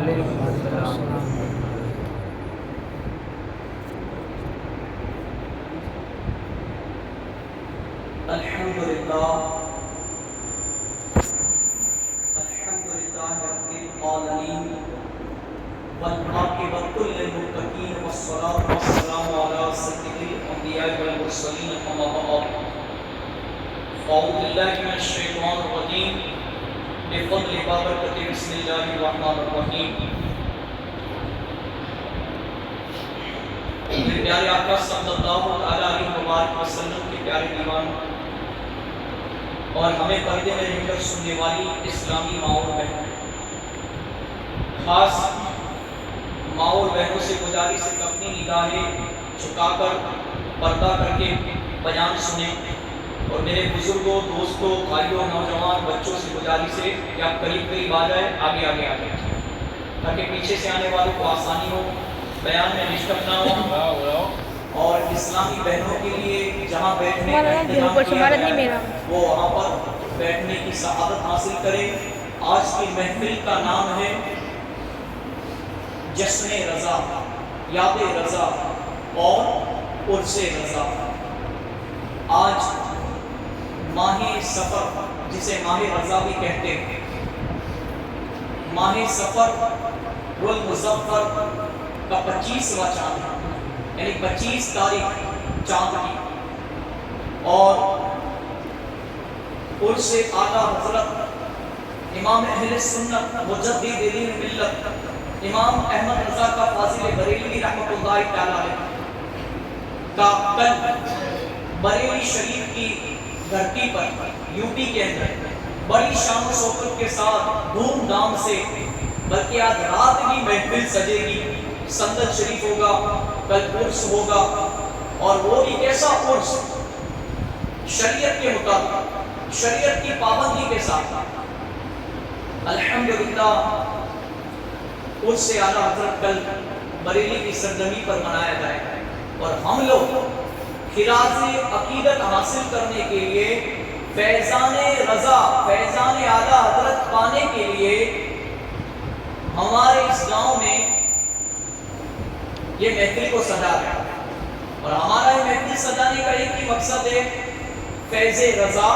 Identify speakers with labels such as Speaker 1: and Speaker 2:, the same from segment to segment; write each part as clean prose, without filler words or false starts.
Speaker 1: الحمدللہ رب العالمین والعاقبۃ للمتقین والصلاۃ والسلام علی سید الانبیاء والمرسلین اما بعد اعوذ باللہ من الشیطان الرجیم بفضل بابرکۃ بسم اللہ الرحمن الرحیم۔ میرے پیارے آقا صلی اللہ علیہ وسلم کے پیارے دیوان اور ہمیں پردے میں رہ کر سننے والی اسلامی ماں اور بہنوں، خاص ماں اور بہنوں سے گزارش ہے کہ اپنی نگاہیں جھکا کر پردہ کر کے بیان سنیں، اور میرے بزرگوں، دوستوں، بھائیوں، نوجوان بچوں سے گزارش ہے کہ آپ قریب قریب آ جائیں، آگے آگے آ جائیں تاکہ پیچھے سے آنے والوں کو آسانی ہو، بیان میں ڈسٹرب نہ ہو، اور اسلامی بہنوں کے لیے جہاں بیٹھنے کا انتظام کیا گیا ہے وہ وہاں پر بیٹھنے کی سعادت حاصل کریں۔ آج کی محفل کا نام ہے جشن رضا، یاد رضا اور عرس رضا۔ آج ماہ سفر، جسے ماہ رضا بھی کہتے ہیں، ماہ سفر والمظفر کا 25واں چاند ہے، یعنی 25 تاریخ چاند کی، اور عرس اعلیٰ حضرت امام اہل سنت مجدد دین ملت امام احمد رضا کا فاضل بریلوی رحمۃ اللہ تعالی علیہ کا کل بریلی شریف کی دھرتی پر یو پی کے اندر بڑی شان و شوکت کے ساتھ دھوم دھام سے، بلکہ آج رات کی محفل سجے گی، سندن شریف ہوگا، کل عرس ہوگا، اور وہ بھی کیسا عرس؟ شریعت کے مطابق، شریعت کی پابندی کے ساتھ۔ الحمدللہ عرس اعلیٰ حضرت کل بریلی کی سرزمین پر منایا جائے گا، اور ہم لوگ خراج عقیدت حاصل کرنے کے لیے، فیضان رضا، فیضان اعلیٰ حضرت پانے کے لیے ہمارے اس گاؤں میں یہ محفل کو سجا گیا، اور ہمارا یہ محفل سجانے کا ایک ہی مقصد ہے، فیض رضا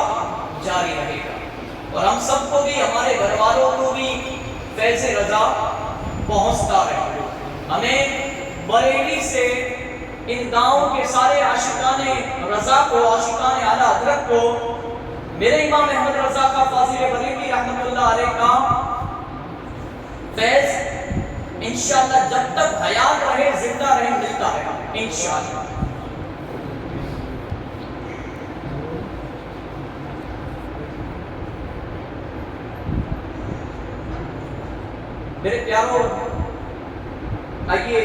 Speaker 1: جاری رہے گا، اور ہم سب کو بھی، ہمارے گھر والوں کو بھی فیض رضا پہنچتا رہے گا۔ ہمیں بریلی سے ان گاؤں کے سارے عاشقان رضا کو، عاشقان اعلیٰ حضرت کو، میرے امام احمد رضا کا فاضل بریلوی رحمۃ اللہ علیہ کا فیض انشاءاللہ جب تک حیات رہے، زندہ رہے، ملتا رہے انشاءاللہ۔ میرے پیاروں، آئیے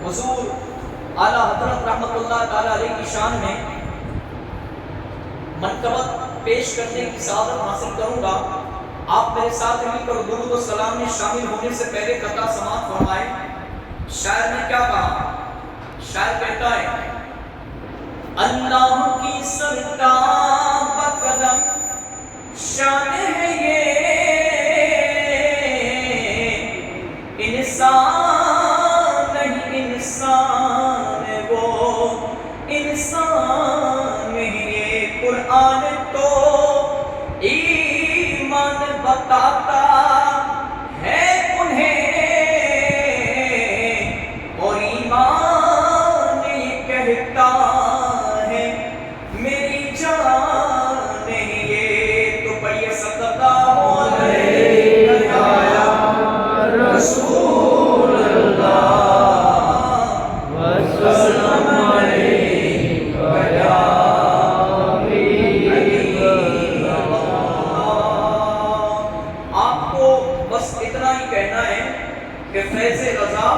Speaker 1: حضور اعلیٰ حضرت رحمۃ اللہ تعالی علیہ کی شان میں منقبت پیش کرنے کی سعادت حاصل کروں گا۔ آپ میرے ساتھ مل کر درود و سلام میں شامل ہونے سے پہلے قطع سماعت فرمائیں۔ شاعر نے کیا کہا؟ شاعر کہتا ہے، اللہ کی سرکار کا قدم شان ہے یہ، انسان نہیں انسان وہ، انسان یہ قرآن تو ایمان بتاتا ہے انہیں، اور ایمان یہ کہتا ہے میری جان یہ، تو پڑھیے صلی اللہ علیہ رسول اللہ وسلم علیہ یا حبیب اللہ۔ آپ کو بس اتنا ہی کہنا ہے کہ فیض رضا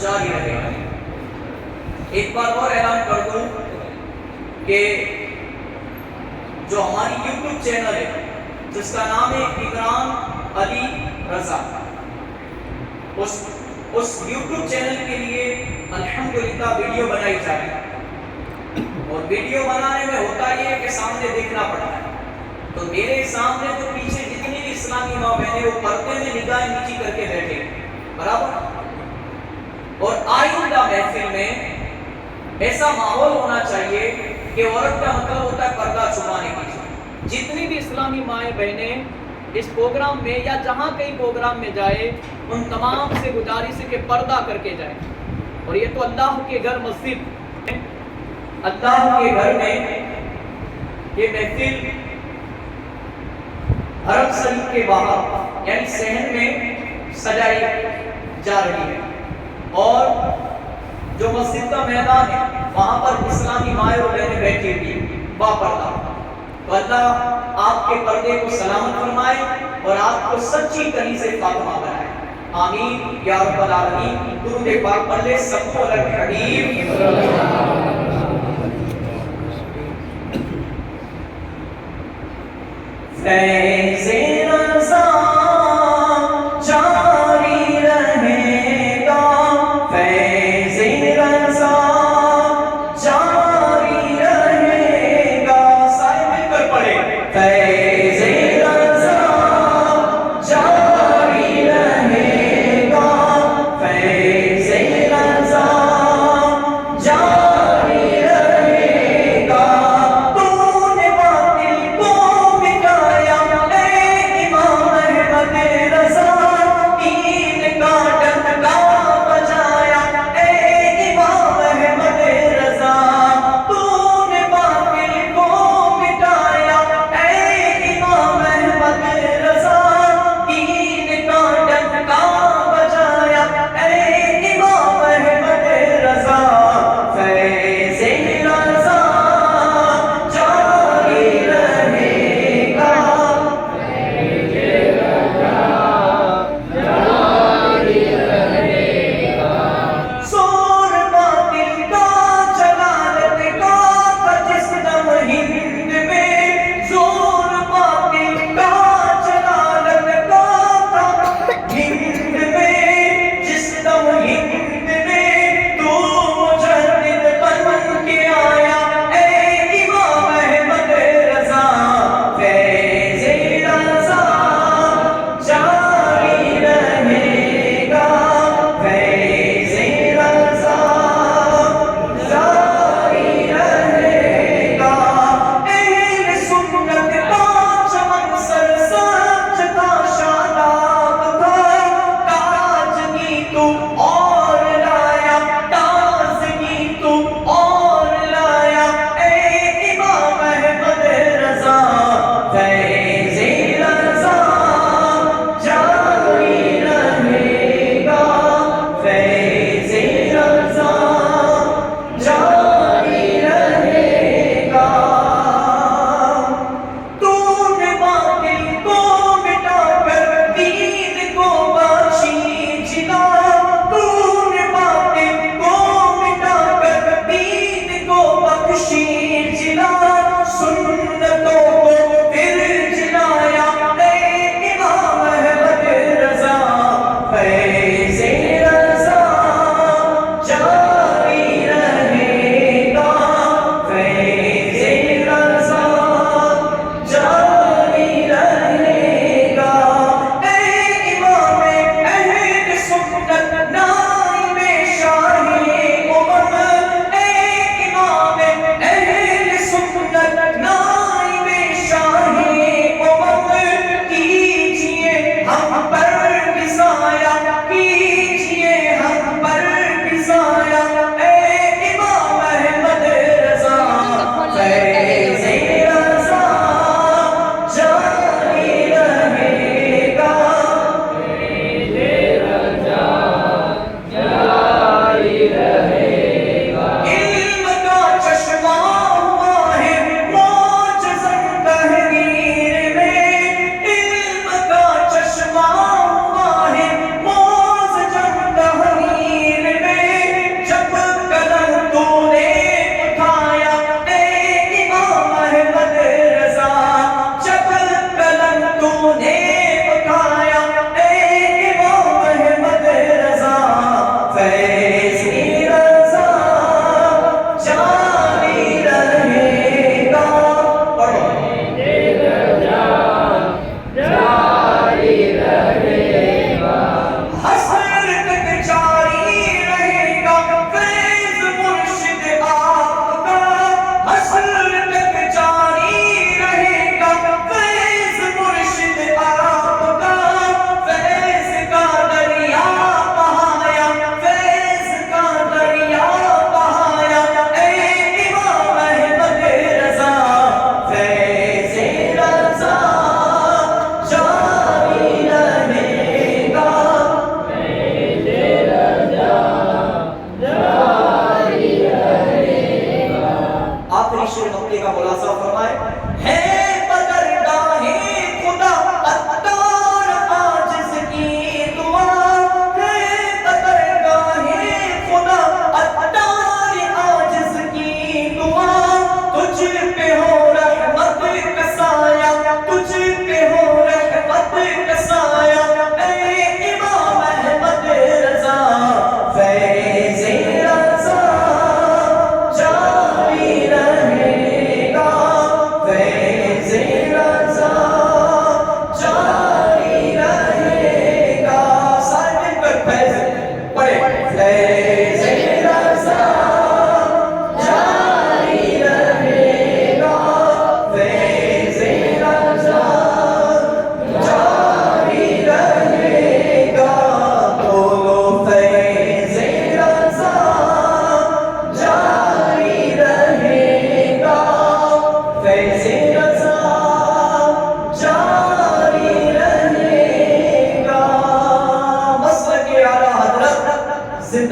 Speaker 1: جاری رہے گا۔ ایک بار اور اعلان کر دوں کہ جو ہماری یوٹیوب چینل ہے جس کا نام ہے اکرام علی رضا، اس یوٹیوب چینل کے لیے الحمدللہ ویڈیو بنائی جا رہی ہے، اور ویڈیو بنانے میں ہوتا یہ ہے کہ سامنے دیکھنا پڑتا ہے، تو میرے سامنے جو پیچھے جتنی بھی اسلامی ماں بہنیں وہ پردے میں نگاہیں نیچی کر کے بیٹھ اور آئندہ محفل میں ایسا ماحول ہونا چاہیے کہ عورت کا مطلب ہوتا ہے پردہ چھپانے کی.
Speaker 2: جتنی بھی اسلامی مائیں بہنیں اس پروگرام میں یا جہاں کئی پروگرام میں جائے ان تمام سے گزارش ہے کہ پردہ کر کے جائیں. اور یہ تو اللہ کے گھر مسجد،
Speaker 1: اللہ کے گھر میں یہ محفل حرم شریف کے باہر یعنی صحن میں سجائی جا رہی ہے، اور جو مسجد کا میدان ہے وہاں پر اسلامی مائیں اور بہنیں بیٹھی ہوئی با پردہ. تو اللہ آپ کے پردے کو سلامت فرمائے اور آپ کو سچی کنیز فاطمہ بنائے. آمین یا رب العالمین. درود پاک پڑھ لے سب علی الحبیب. فیض رضا جاری رہے گا، فیض رضا جاری رہے گا. سارے مل کر پڑھے فیض رضا جاری رہے گا، فیض رضا جاری رہے گا. تو نے باطل کو مٹایا اے امام احمد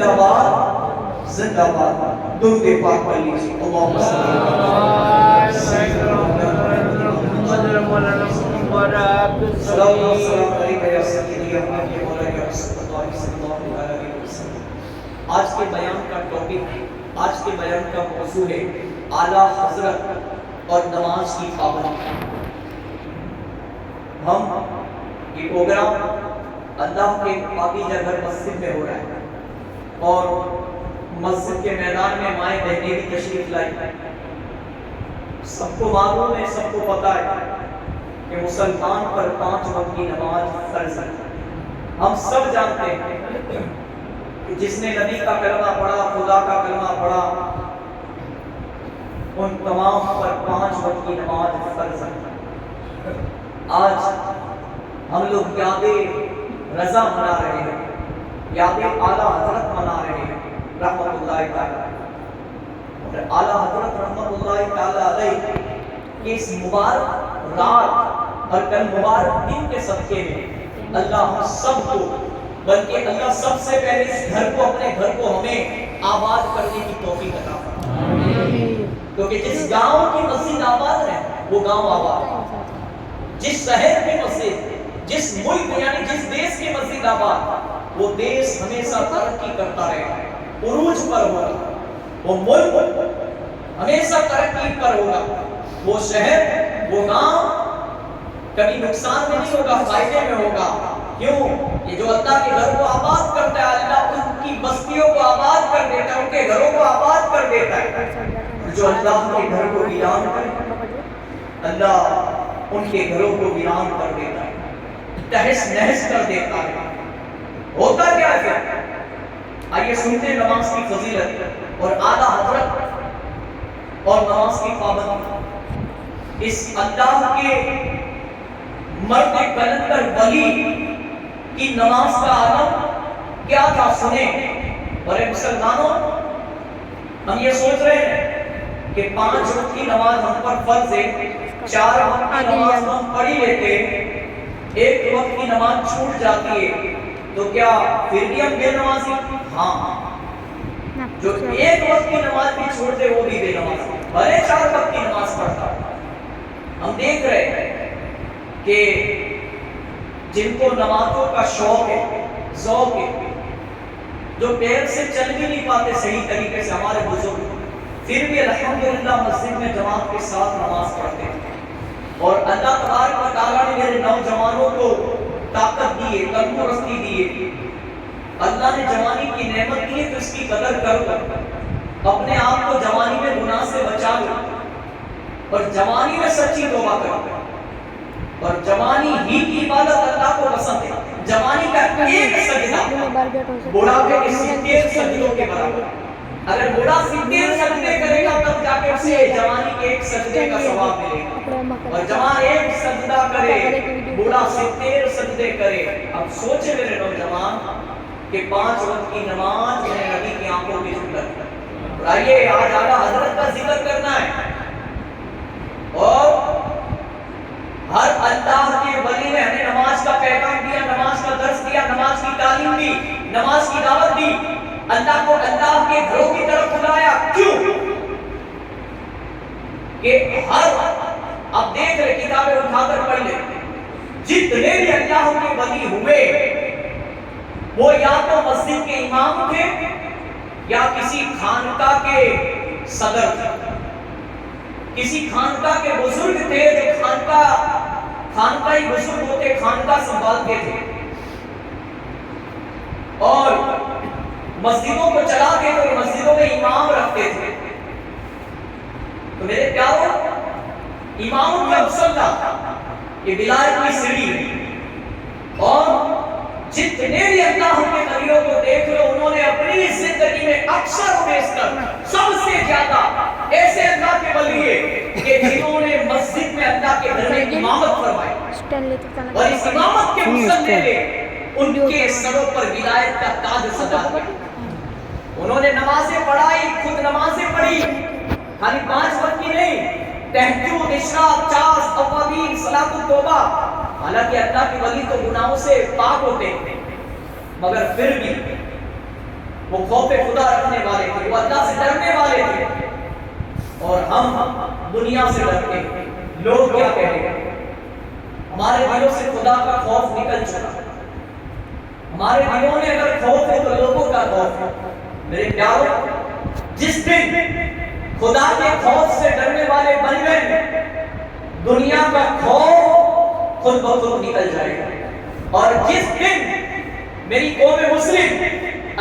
Speaker 1: زندہ باد زندہ باد. درود پاک پڑھ لیجیے. اللہم صلی آج کے بیان کا ٹاپک، آج کے بیان کا موضوع ہے اعلیٰ حضرت اور نماز کی پابندی. ہم یہ پروگرام اللہ کے پاکیزہ گھر مسجد میں ہو رہا ہے اور مسجد کے میدان میں مائیں بہنیں بھی تشریف لائی. سب کو معلوم ہے، سب کو پتہ ہے کہ مسلمان پر 5 وقت کی نماز فرض ہے. ہم سب جانتے ہیں کہ جس نے نبی کا کلمہ پڑھا، خدا کا کلمہ پڑھا، ان تمام پر 5 وقت کی نماز فرض ہے. آج ہم لوگ یاد رضا منا رہے ہیں، یاد اعلیٰ حضرت منا رہے ہیں رحمت اللہ تعالیٰ. اور اعلیٰ حضرت رحمت اللہ تعالیٰ علیہ کی اس مبارک رات اور کل مبارک دن کے صدقے میں اللہ ہم سب کو، بلکہ اللہ سب سے پہلے اس گھر کو، اپنے گھر کو ہمیں آباد کرنے کی توفیق عطا فرمائے. کیونکہ جس گاؤں کی مسجد آباد ہے وہ گاؤں آباد، جس شہر کی مسجد، جس ملک یعنی جس دیش کی مسجد آباد، وہ دیش ہمیشہ ترقی کرتا رہے گا، عروج پر ہوگا. وہ ملک ہمیشہ ترقی پر ہوگا. وہ شہر، وہ گاؤں کبھی نقصان میں نہیں ہوگا، فائدے میں ہوگا. کیوں؟ یہ جو اللہ کے گھر کو آباد کرتا ہے، اللہ ان کی بستیوں کو آباد کر دیتا ہے، ان کے گھروں کو آباد کر دیتا ہے. جو اللہ کے گھر کو ویران کرے، اللہ ان کے گھروں کو ویران کر دیتا ہے، تہس نہس کر دیتا ہے. ہوتا کیا ہے؟ آئیے سنتے ہیں نماز کی فضیلت اور اعلیٰ حضرت اور نماز کی پابندی. اس اللہ کے مرد کلندر ولی کی نماز کا عالم کیا تھا سنیں. اور اے مسلمانوں، ہم یہ سوچ رہے ہیں کہ 5 وقت کی نماز ہم پر فرض ہے، 4 وقت کی نماز ہم پڑھی لیتے، 1 وقت کی نماز چھوٹ جاتی ہے، تو کیا پھر بھی ہم بے نمازی؟ ہاں، جو 1 وقت کی نماز بھی چھوڑ دے وہ بھی بے نمازی، بھلے 4 وقت کی نماز پڑھتا. ہم دیکھ رہے ہیں کہ جن کو نمازوں کا شوق ہے، ذوق ہے، جو پیر سے چل بھی نہیں پاتے صحیح طریقے سے ہمارے بزرگ، پھر بھی الحمدللہ مسجد میں جماعت کے ساتھ نماز پڑھتے ہیں. اور اللہ تبارک و تعالیٰ نے میرے نوجوانوں کو طاقت دی ہے، تندرستی دی ہے. اللہ نے جوانی کی نعمت دی ہے تو اس کی قدر کرو، اپنے آپ کو جوانی میں گناہ سے بچا لو اور جوانی میں سچی توبہ کرو. اور جوانی ہی کی عبادت اللہ کو پسند ہے. جوانی کا ایک سجدہ بڑھاپے کے 70 سجدوں کے برابر. اگر بوڑھا 70 سجدے کرے گا تب جا کے اسے جوانی کے 1 سجدے کا ثواب ملے گا. اور جوان 1 سجدہ کرے، بوڑھا 70 سجدے کرے. اب سوچے میرے نوجوان کہ 5 وقت کی نماز میرے نبی کی آنکھوں میں جھلک ہے. اور آئیے آج اعلیٰ حضرت کا ذکر کرنا ہے. اور ہر اللہ کے ولی نے ہمیں نماز کا پیغام دیا، نماز کا درس دیا، نماز کی تعلیم دی، نماز کی دعوت دی. اللہ کو اللہ کے گھروں کی طرف بلایا. کیوں؟ کہ ہر اب دیکھ رہے، کتابیں اٹھا کر پڑھ لیں، جتنے بھی اللہ کے ولی ہوئے وہ یا تو مسجد کے امام تھے یا کسی خانقاہ کے صدر تھے، کسی خانقاہ کے بزرگ تھے جو خانقاہی بزرگ ہوتے، خانقاہ سنبھالتے تھے اور مسجدوں کو چلاتے تھے، مسجدوں میں امام رکھتے تھے. تو میرے پیاروں، امام کی افضل یہ ولایت کی سیڑھی ہے. اور جتنے بھی اللہ کے نبیوں کو دیکھ لو، انہوں نے اپنی زندگی میں اکثر و بیشتر سب سے زیادہ ایسے اللہ کے ولی ہیں کہ جنہوں نے مسجد میں اللہ کے گھر میں امامت فرمائی اور اس امامت کے مسئلے میں ان کے سروں پر ولایت کا تاج سجا دیا. انہوں نے نمازیں پڑھائی، خود نمازیں پڑھی، خالی 5 وقت کی نہیں، تہجد، اشراق، چاس، اوابین، صلاۃ التوبہ. حالانکہ اللہ کے ولی تو گناہوں سے پاک ہوتے ہیں، مگر پھر بھی وہ خوف خدا رکھنے والے تھے، وہ اللہ سے ڈرنے والے تھے، اور ہم دنیا سے ڈرتے ہیں۔ لوگ کیا کہیں گے؟ ہمارے دلوں سے خدا کا خوف نکل چکا، ہمارے دلوں میں اگر خوف ہے تو لوگوں کا خوف ہے۔ میرے پیارو، جس دن خدا کے خوف سے ڈرنے والے بن گئے، دنیا کا خوف خود بخود نکل جائے گا۔ اور جس دن میری قوم مسلم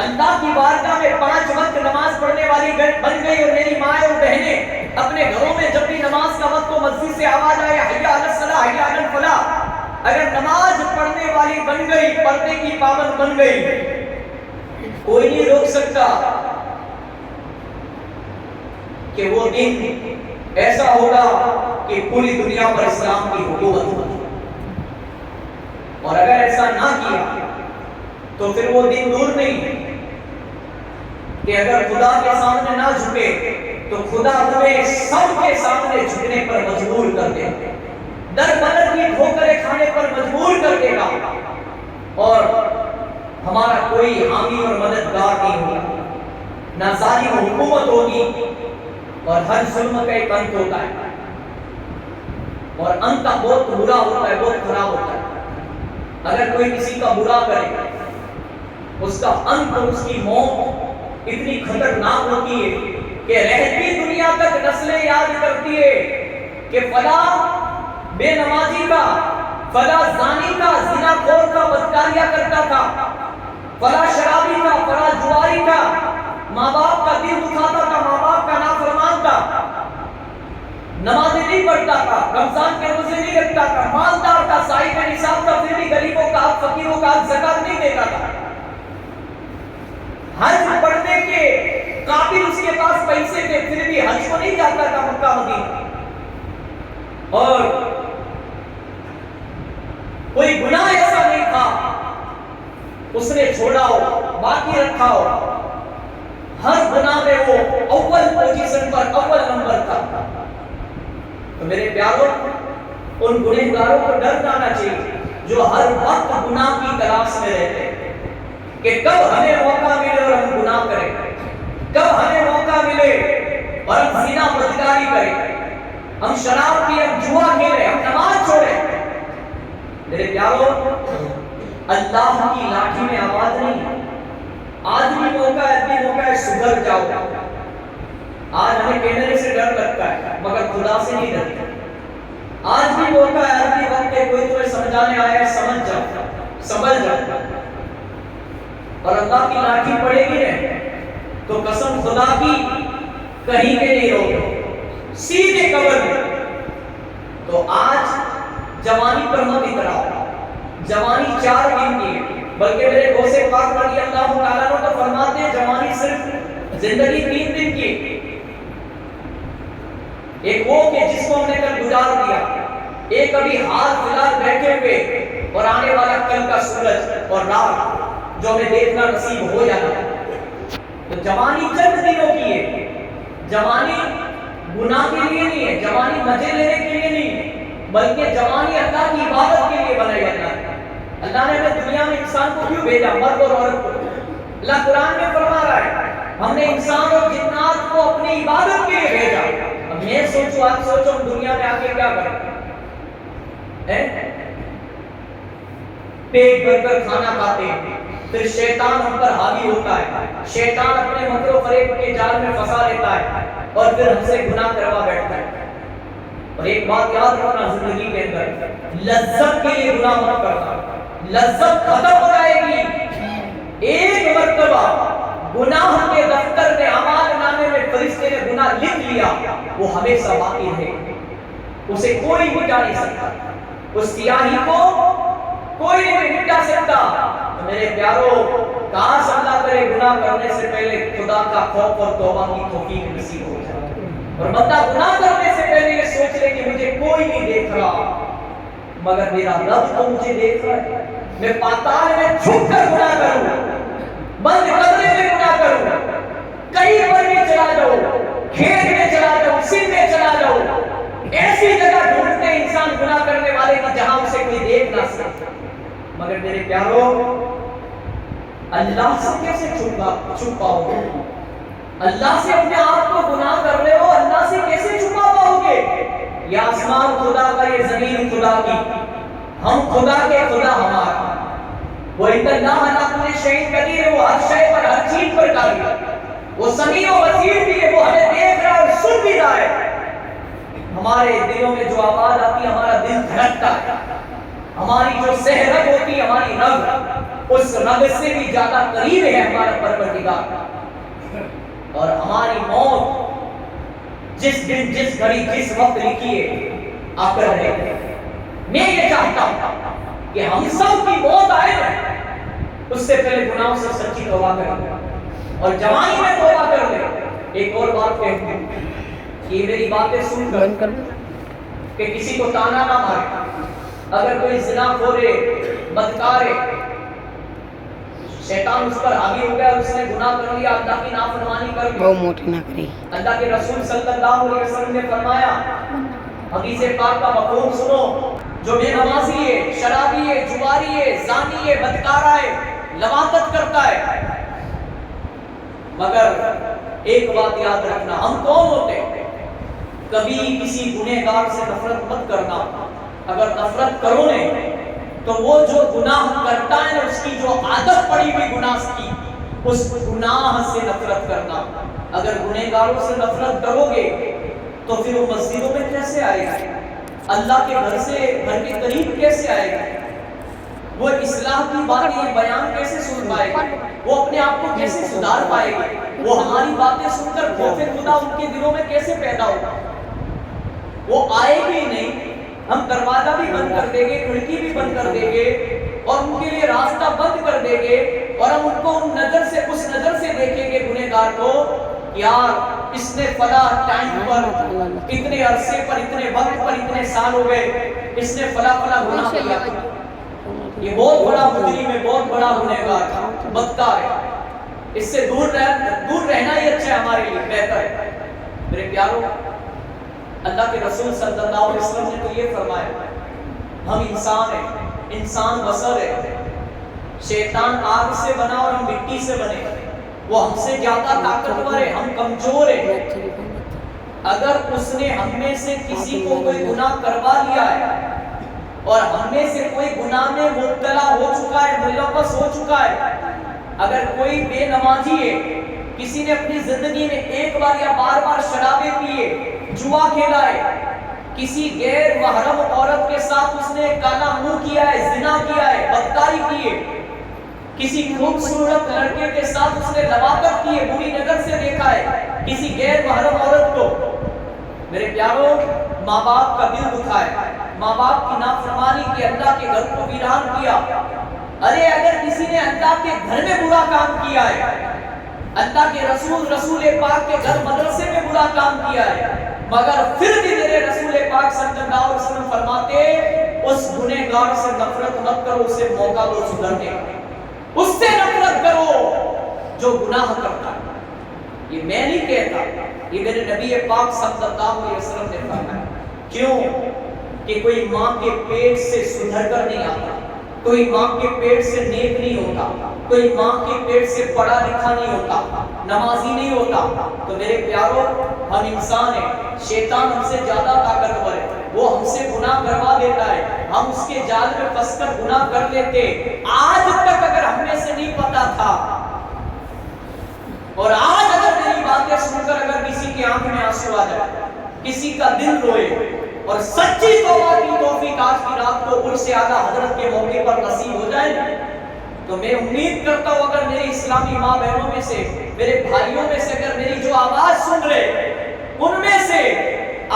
Speaker 1: اللہ کی بارگاہ میں 5 وقت نماز پڑھنے والی بن گئی، اور میری ماں اور بہنیں اپنے گھروں میں جب بھی نماز کا وقت ہو مسجد سے آواز آئے حی علی الصلاۃ حی علی الفلاح، اگر نماز پڑھنے والی بن گئی، پردے کی پابند بن گئی، کوئی نہیں روک سکتا کہ وہ دن ایسا ہوگا کہ پوری دنیا پر اسلام کی حکومت ہوگی۔ اور اگر ایسا نہ کیا تو پھر وہ دن دور نہیں کہ اگر خدا کے سامنے نہ جھکے تو خدا تمہیں سب کے سامنے جھکنے پر مجبور کر دے گا، در بدر کی ٹھوکریں کھانے پر مجبور کر دے گا، اور ہمارا کوئی حامی اور مددگار نہیں ہوگا، نہ ظالم حکومت ہوگی، اور ہر ظلم کا ایک انت ہوتا ہے، اور انت بہت برا ہوتا ہے، بہت خراب ہوتا ہے۔ اگر کوئی کسی کا برا کرے، اس کا انت، اس کی موت اتنی خطرناک ہوتی ہے کہ رہتی دنیا تک نسلیں یاد کرتی ہے کہ فلاں بے نمازی کا، فلاں زانی کا، زنا خور کا، بدکاریاں کرتا تھا، فلاں شرابی کا، فلاں جواری کا، ماں باپ کا دل دکھاتا تھا، ماں باپ کا نافرمان تھا، نمازیں نہیں پڑھتا تھا، رمضان کے روزے نہیں رکھتا تھا، مالدار تھا، صاحب نصاب تھا، پھر بھی غریبوں کا حق، فقیروں کا حق، زکات نہیں دیتا تھا، حج پڑھنے کے قابل اس کے پاس پیسے تھے، پھر بھی حج کو نہیں جاتا تھا مکہ مدینہ، اور کوئی گناہ ایسا نہیں تھا اس نے چھوڑا ہو، باقی رکھا ہو، ہر گناہ میں وہ اول پوزیشن پر، اول نمبر تھا۔ تو میرے پیاروں، ان گنہگاروں کو ڈر جانا چاہیے جو ہر وقت گناہ کی تلاش میں رہتے ہیں کہ کب ہمیں موقع ملے اور ہم گناہ کریں، کب ہمیں موقع ملے اور ہم زنا بدکاری کریں، ہم شراب پیے، ہم جوا کھیلیں، ہم نماز چھوڑیں۔ میرے پیاروں، اللہ کی لاٹھی میں آواز نہیں، آج بھی موقع ہے، ابھی موقع ہے، سدھر جاؤ۔ آج ہمیں کیمرے سے ڈر لگتا ہے مگر خدا سے نہیں ڈرتے۔ آج بھی موقع ہے، ابھی وقت ہے، کوئی تمہیں سمجھانے آیا ہے، سمجھ جاؤ، سمجھ جاؤ، اور اللہ کی لاٹھی پڑے گی نا تو قسم خدا کی کہیں پہ نہیں رہو، سیدھے قبر میں۔ تو آج جوانی پر مت اتراؤ، جوانی 4 دن کی ہے، بلکہ میرے غوث پاک رضی اللہ تعالیٰ عنہ تو فرماتے ہیں جوانی صرف زندگی 3 دن کی ہے۔ ایک وہ کہ جس کو ہم نے کل گزار دیا، ایک ابھی حال فی الحال بیٹھے ہوئے، اور آنے والا کل کا سورج اور رات جو ہمیں دیکھنا نصیب ہو جانا۔ تو جوانی چند دنوں کی ہے، جوانی گناہ کے لیے نہیں ہے، جوانی مزے لینے کے لیے نہیں ہے، بلکہ جوانی اللہ کی عبادت کے لیے بنائی اللہ نے۔ اللہ نے ہمیں دنیا میں انسان کو کیوں بھیجا، مرد اور عورت کو؟ اللہ قرآن میں فرما رہا ہے ہم نے انسان اور جنات کو اپنی عبادت کے لیے بھیجا۔ اب میں سوچو، آپ سوچو، ہم دنیا میں آگے کیا کریں؟ پیٹ بھر کر کھانا کھاتے ہیں، پھر شیطان ہم پر حاوی ہوتا ہے، شیطان اپنے مکر و فریب کے جال میں پھنسا لیتا ہے، اور پھر ہم سے گناہ کروا بیٹھتا ہے۔ اور ایک بات یاد رکھنا، زندگی کے اندر لذت کے لیے گناہ مت کرنا، لذت ختم ہو جائے گی۔ ایک مرتبہ گناہ کے دفتر میں، اعمال نامے میں فرشتے نے گناہ لکھ لیا، وہ ہمیشہ باقی ہے، اسے کوئی مٹا نہیں سکتا، اس سیاہی کو کوئی نہیں مٹا سکتا۔ تو میرے پیارو، کاش اللہ کرے گناہ کرنے سے پہلے خدا کا خوف اور توبہ کی توفیق نصیب ہو جائے، اور بندہ گناہ کرنے سے پہلے یہ سوچ لے کہ مجھے کوئی نہیں دیکھ رہا مگر میرا رب تو مجھے دیکھ رہا ہے، میں پاتال میں چھپ کر گناہ کروں، بند کمرے میں گناہ کروں، کہیں پر بھی چلا جاؤں، کھیت میں چلا جاؤں، سندھ میں چلا جاؤں، ایسی جگہ ڈھونڈتے ہیں انسان گناہ کرنے والے کی جہاں اسے کوئی دیکھ نہ سکے۔ مگر میرے پیارو، اللہ سے کیسے چھپ پاؤ گے؟ اللہ سے اپنے آپ کو گناہ کر رہے ہو، اللہ سے کیسے چھپا پاؤ گے؟ یہ آسمان خدا کا، یہ زمین خدا کی، ہم خدا کے، خدا ہمارا۔ وہ اللہ علی کل شیء قدیر ہے، وہ ہر شے پر، ہر چیز پر قادر ہے، وہ سمیع و بصیر بھی ہے، وہ ہمیں دیکھ رہا ہے اور سن بھی رہا ہے۔ ہمارے دلوں میں جو آواز آتی ہے ہمارا دل دھڑکتا ہے، ہماری جو سحرگ ہوتی ہے، ہماری رگ، اس رگ سے بھی زیادہ قریب ہے ہمارا پروردگار۔ اور ہماری موت جس دن، جس گھڑی، جس وقت لکھی ہے آ کر رہے۔ میں یہ چاہتا ہوں کہ ہم سب کی موت آئے نا، اس سے پہلے گناہوں سے سچی توبہ کریں اور جوانی میں توبہ کر لیں۔ ایک اور بات کہوں کہ یہ میری باتیں سن کر کہ کسی کو تانا نہ مارے۔ اگر کوئی زنا خورے، بدکارے، شیطان اس پر حاوی ہو گیا، اس نے گناہ کر لیا، اللہ کی نافرمانی کر لی،
Speaker 3: وہ موٹی نہ کری۔
Speaker 1: اللہ کے رسول صلی اللہ علیہ وسلم نے فرمایا، حدیث پاک کا مفہوم سنو، جو بے نمازی ہے، شرابی ہے، جواری ہے، زانی ہے، بدکارہ ہے، لواطت کرتا ہے، مگر ایک بات یاد رکھنا، ہم کون ہوتے ہیں؟ کبھی کسی گنہگار سے نفرت مت کرنا۔ اگر نفرت کرو نے تو وہ جو گناہ کرتا ہے نا، اس کی جو عادت پڑی ہوئی گناہ کی، اس گناہ سے نفرت کرنا۔ اگر گنہگاروں سے نفرت کرو گے تو پھر وہ مسجدوں میں کیسے آئے گا؟ اللہ کے گھر سے، گھر کے قریب کیسے آئے گا؟ وہ اصلاح کی باتیں بیان کیسے سن پائے گا؟ وہ اپنے آپ کو کیسے سدھار پائے گا؟ وہ ہماری باتیں سن کر خوف خدا ان کے دلوں میں کیسے پیدا ہوگا؟ وہ آئے گی نہیں۔ ہم دروازہ بھی بند کر دیں گے، کھڑکی بھی بند کر دیں گے اور ان کے لیے راستہ بند کر دیں گے، اور ہم ان کو ان نظر سے، اس نظر سے دیکھیں گے گنہگار کو، یار اس نے فلاں ٹائم پر، اتنے عرصے پر، اتنے وقت پر، اتنے سال ہو گئے، اس نے فلاں گناہ کیا، یہ بہت بڑا مجرم ہے، بہت بڑا گنہگار ہے، بدکار ہے، اس سے دور رہنا ہی اچھا ہے، ہمارے لیے بہتر ہے۔ میرے پیاروں، اللہ کے رسول صلی اللہ علیہ وسلم نے تو یہ فرمایا، ہم انسان ہیں، انسان بشر ہے، شیطان آگ سے بنا اور ہم مٹی سے بنے، وہ ہم سے زیادہ طاقتور ہے، ہم کمزور ہیں۔ اگر اس نے ہم میں سے کسی کو کوئی گناہ کروا لیا ہے اور ہم میں سے کوئی گناہ میں مبتلا ہو چکا ہے، ملوث ہو چکا ہے، اگر کوئی بے نمازی ہے، کسی نے اپنی زندگی میں ایک بار یا بار بار شرابیں پیے، جوا کھیلا ہے، کسی غیر محرم عورت کے ساتھ اس نے کالا منہ کیا ہے، زنا کیا ہے، بدکاری کی ہے، کسی خوبصورت لڑکے کے ساتھ اس نے لواطت کی ہے، بری نظر سے دیکھا ہے کسی غیر محرم عورت کو، میرے پیاروں، ماں باپ کا دل دکھا ہے، ماں باپ کی نافرمانی کی، اللہ کے گھر کو ویران کیا۔ ارے اگر کسی نے اللہ کے گھر میں برا کام کیا ہے، اللہ کے رسول پاک کے گھر مدرسے میں برا کام کیا ہے، مگر پھر بھی میرے رسول پاک صلی اللہ علیہ وسلم فرماتے، اس گنہگار سے نفرت مت کرو، اسے موقع دو سدھرنے کا، اس سے نفرت کرو جو گناہ کرتا ہے۔ یہ میں نہیں کہتا، یہ میرے نبی پاک صلی اللہ علیہ وسلم نے فرمایا۔ کیوں؟ کہ کوئی ماں کے پیٹ سے سدھر کر نہیں آتا، کوئی ماں کے پیٹ سے نیک نہیں ہوتا، کوئی ماں کے پیٹ سے پڑھا لکھا نہیں ہوتا، نمازی نہیں ہوتا۔ تو میرے پیاروں، ہم انسان ہیں، شیطان ہم سے زیادہ طاقتور ہے، وہ ہم سے گناہ کروا دیتا ہے، ہم اس کے جال میں پھنس کر گناہ کر لیتے۔ آج تک اگر ہم میں سے نہیں پتا تھا، اور آج اگر میری باتیں سن کر اگر کسی کی آنکھ میں آنسو آ جائے، کسی کا دل روئے اور سچی توبہ کی توفیق آج کی رات کو عرش اعلیٰ حضرت کے موقع پر نصیب ہو جائے، تو میں امید کرتا ہوں اگر میری اسلامی ماں بہنوں میں سے، میرے بھائیوں میں سے اگر میری جو آواز سن رہے، ان میں سے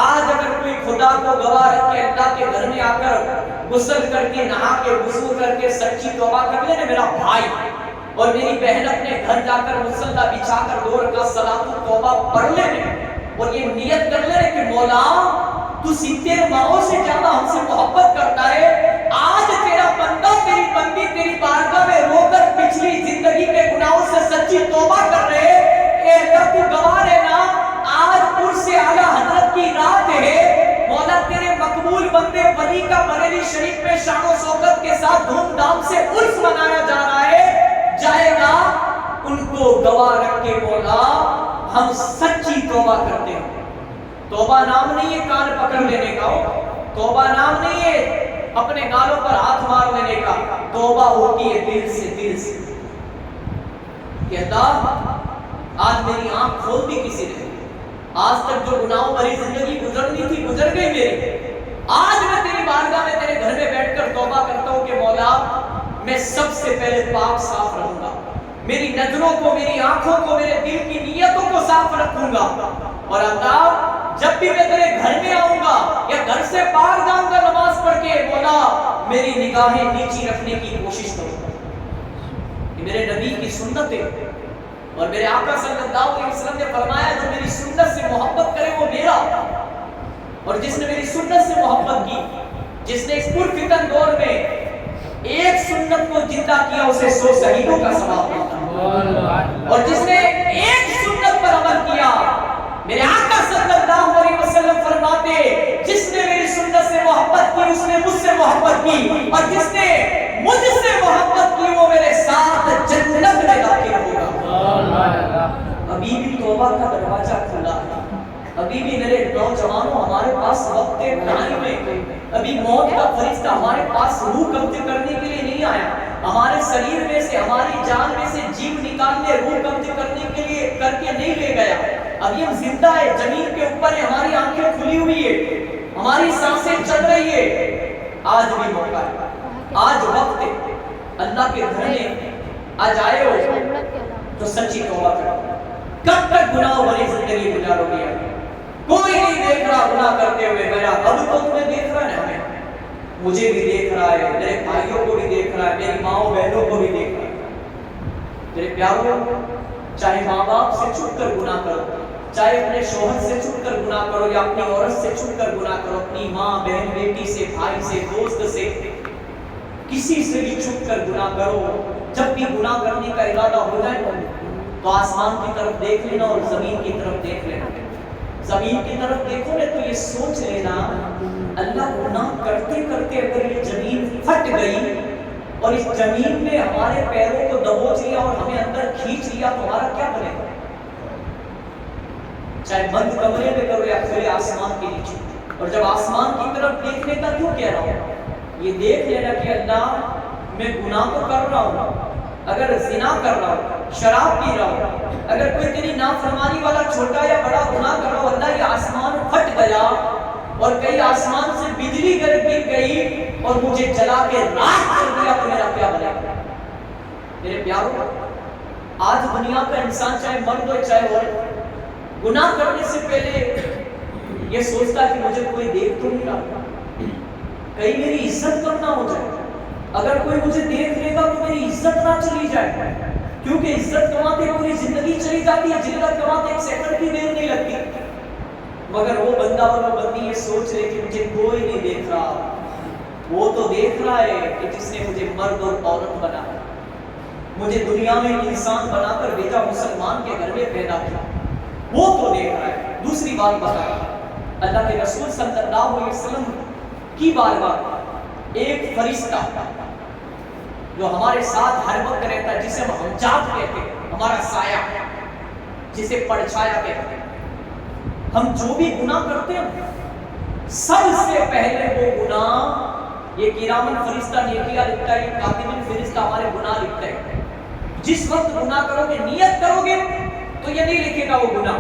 Speaker 1: آج اگر کوئی خدا کو گواہ رکھ کے اللہ کے گھر میں آ کر غسل کر کے، نہا کے، وضو کر کے سچی توبہ کر لے نا میرا بھائی اور میری بہن، اپنے گھر جا کر مصلی بچھا کر 2 رکعت صلاۃ التوبہ پڑھ لے اور یہ نیت کر لے کہ مولا تو 70 ماہوں سے زیادہ ہم سے محبت کرتا ہے، آج تیرا بندہ، تیری بندی تیری بارگاہ میں رو کر پچھلی زندگی کے گناہوں سے سچی توبہ کر رہے، اے اللہ تو گواہ رہنا، آج عرش اعلیٰ حضرت کی رات ہے، مولا تیرے مقبول بندے ولی کا بریلی شریف میں شان و شوکت کے ساتھ دھوم دھام سے عرس منایا جا رہا ہے، جائے گا کہ مولا ہم سچی توبہ کرتے ہیں. توبہ نام نہیں ہے کان پکڑ لینے کا، توبہ نام نہیں ہے اپنے گالوں پر ہاتھ مار لینے کا. توبہ ہوتی ہے دل سے کہ اللہ آج میری آنکھ کھول دی کسی نے، آج تک جو گناہوں بھری زندگی گزرنی تھی گزر گئی میری. آج میں تیری بارگاہ میں تیرے گھر میں بیٹھ کر توبہ کرتا ہوں کہ مولا میں سب سے پہلے پاک صاف رہوں گا، میری نظروں کو، میری آنکھوں کو، میرے دل کی نیتوں کو صاف رکھوں گا. اور اللہ جب بھی میں تیرے گھر میں آؤں گا یا گھر سے باہر جاؤں گا نماز پڑھ کے، مولا میری نگاہیں نیچی رکھنے کی کوشش کروں گا. یہ میرے نبی کی سنت ہے اور میرے آقا صلی اللہ علیہ وسلم نے فرمایا جو میری سنت سے محبت کرے وہ میرا، اور جس نے میری سنت سے محبت کی، جس نے اس پرفتن دور میں ایک سنت کو زندہ کیا اسے 100 شہیدوں کا ثواب ملتا. اور جس نے ایک سنت پر عمل کیا، میرے آقا صلی اللہ علیہ وسلم فرماتے جس نے میری سنت سے محبت کی اس نے مجھ سے محبت کی، اور جس نے مجھ سے محبت کی وہ میرے ساتھ جنت میں داخل ہوگا. ابھی بھی توبہ کا دروازہ کھلا ہے. ابھی بھی میرے نوجوانوں ہمارے پاس وقت ٹائم ہے. ابھی موت کا فرشتہ ہمارے پاس روح قبض کرنے کے لیے نہیں آیا. ہمارے شریر میں سے، ہماری جان میں سے جیو نکالنے، روح قبض کرنے کے لیے کر کے نہیں لے گیا. ابھی ہم زندہ ہے، زمین کے اوپر ہے، ہماری آنکھیں کھلی ہوئی ہے، ہماری سانسیں چل رہی ہے. آج بھی موقع ہے، آج وقت ہے. اللہ کے گھر میں آج آئے ہو تو سچی توبہ کرو. کب تک گناہ بھری زندگی گزارو گے؟ کوئی نہیں دیکھ رہا گناہ کرتے ہوئے میرا، اب تو تمہیں دیکھ رہا ہے، ہمیں مجھے بھی دیکھ رہا ہے، میرے بھائیوں کو بھی دیکھ رہا ہے، میری ماؤں بہنوں کو بھی دیکھ رہا ہے. میرے پیاروں، چاہے ماں باپ سے چھپ کر گناہ کرو، چاہے اپنے شوہر سے چھپ کر گناہ کرو یا اپنی عورت سے چھپ کر گناہ کرو، اپنی ماں بہن بیٹی سے، بھائی سے، دوست سے، کسی سے بھی چھپ کر گناہ کرو. جب بھی گناہ کرنے کا ارادہ ہو جائے تو آسمان کی طرف دیکھ لینا اور زمین کی طرف دیکھ لینا. زمین کی طرف دیکھو نا تو یہ سوچ لینا اللہ گناہ کرتے کرتے اگر یہ زمین پھٹ گئی اور اس زمین میں ہمارے پیروں کو دبوچ لیا اور ہمیں اندر کھینچ لیا تو ہمارا کیا بنے گا؟ چاہے بند کمرے میں کرو یا کھلے آسمان کے نیچے. اور جب آسمان کی طرف دیکھنے کا کیوں کہہ رہا ہوں؟ یہ دیکھ لینا کہ اللہ میں گناہ تو کر رہا ہوں، اگر زنا کر رہا ہوں، شراب پی رہا ہوں، اگر کوئی تیری نافرمانی والا چھوٹا یا بڑا گناہ کر رہا ہوں، اللہ یہ آسمان پھٹ گیا اور کئی آسمان سے بجلی گر گئی اور مجھے جلا کے راکھ کر دیا تو میرا کیا بنے گا؟ میرے پیاروں، آج دنیا کا انسان چاہے مرد ہو چاہے عورت، گناہ کرنے سے پہلے یہ سوچتا ہے کہ مجھے کوئی دیکھ تو نہیں رہا، کہیں میری عزت کم نہ ہو جائے. اگر کوئی مجھے دیکھ لے گا تو میری عزت نہ چلی جائے، کیونکہ عزت کماتے پوری زندگی چلی جاتی ہے، ذلت کماتے ایک سیکنڈ بھی دیر نہیں لگتی. مگر وہ بندہ اور وہ بندی یہ سوچ رہے کہ مجھے کوئی نہیں دیکھ رہا، وہ تو دیکھ رہا ہے کہ جس نے مجھے مرد اور عورت بنایا، مجھے دنیا میں انسان بنا کر بھیجا، مسلمان کے گھر میں پیدا کیا، وہ تو دیکھ رہا ہے. دوسری بات بتا، اللہ کے رسول صلی اللہ علیہ وسلم کی بارگاہ ایک فرشتہ جو ہمارے ساتھ ہر وقت رہتا ہے، جسے ہم ہمجات کہتے ہیں، ہمارا سایہ، جسے پرچھایا کہتے ہیں. ہم جو بھی گناہ کرتے ہیں سب سے پہلے وہ گناہ، یہ کرامن فرشتہ نیکیاں لکھتا ہے، یہ کاتبن فرشتہ ہمارے گناہ لکھتا ہے. جس وقت گناہ کرو گے، نیت کرو گے تو یہ نہیں لکھے گا وہ گناہ.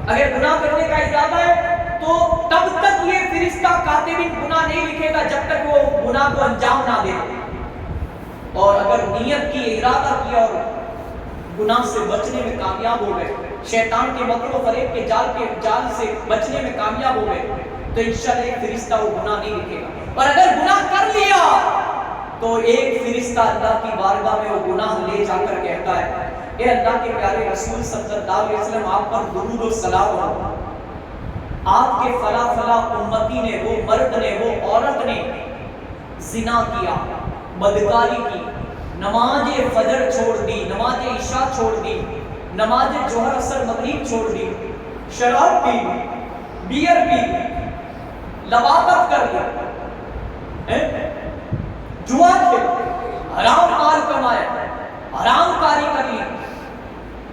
Speaker 1: اگر گناہ کرنے کا ارادہ ہے تو تب تک یہ فرشتہ کاتبن گناہ نہیں لکھے گا جب تک وہ گناہ کو انجام نہ دے. اور اگر نیت کی، ارادہ کیا اور گناہ سے بچنے میں کامیاب ہو گئے، شیطان کے مکر و فریب کے جال سے بچنے میں کامیاب ہو گئے تو انشاءاللہ ایک فرشتہ وہ گناہ نہیں لکھے گا. اور اگر گناہ کر لیا تو ایک فرشتہ اللہ کی بارگاہ میں وہ گناہ لے جا کر کہتا ہے، اے اللہ کے پیارے رسول صلی اللہ علیہ وسلم، آپ پر درود و سلام ہو، آپ کے فلاں فلاں امتی نے، وہ مرد نے، وہ عورت نے زنا کیا، بدکاری کی، نماز فجر چھوڑ دی، نماز عشاء چھوڑ دی، نماز ظہر اثر مغرب چھوڑ دی، شراب پی، بیئر پی، لواطت کر دی، جوا کھیل، حرام مال کمایا، حرام کاری کر لی،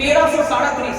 Speaker 1: 1337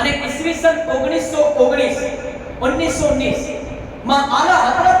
Speaker 1: અને ઈસવી સન 1919 માં આલા હઝરત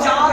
Speaker 1: 4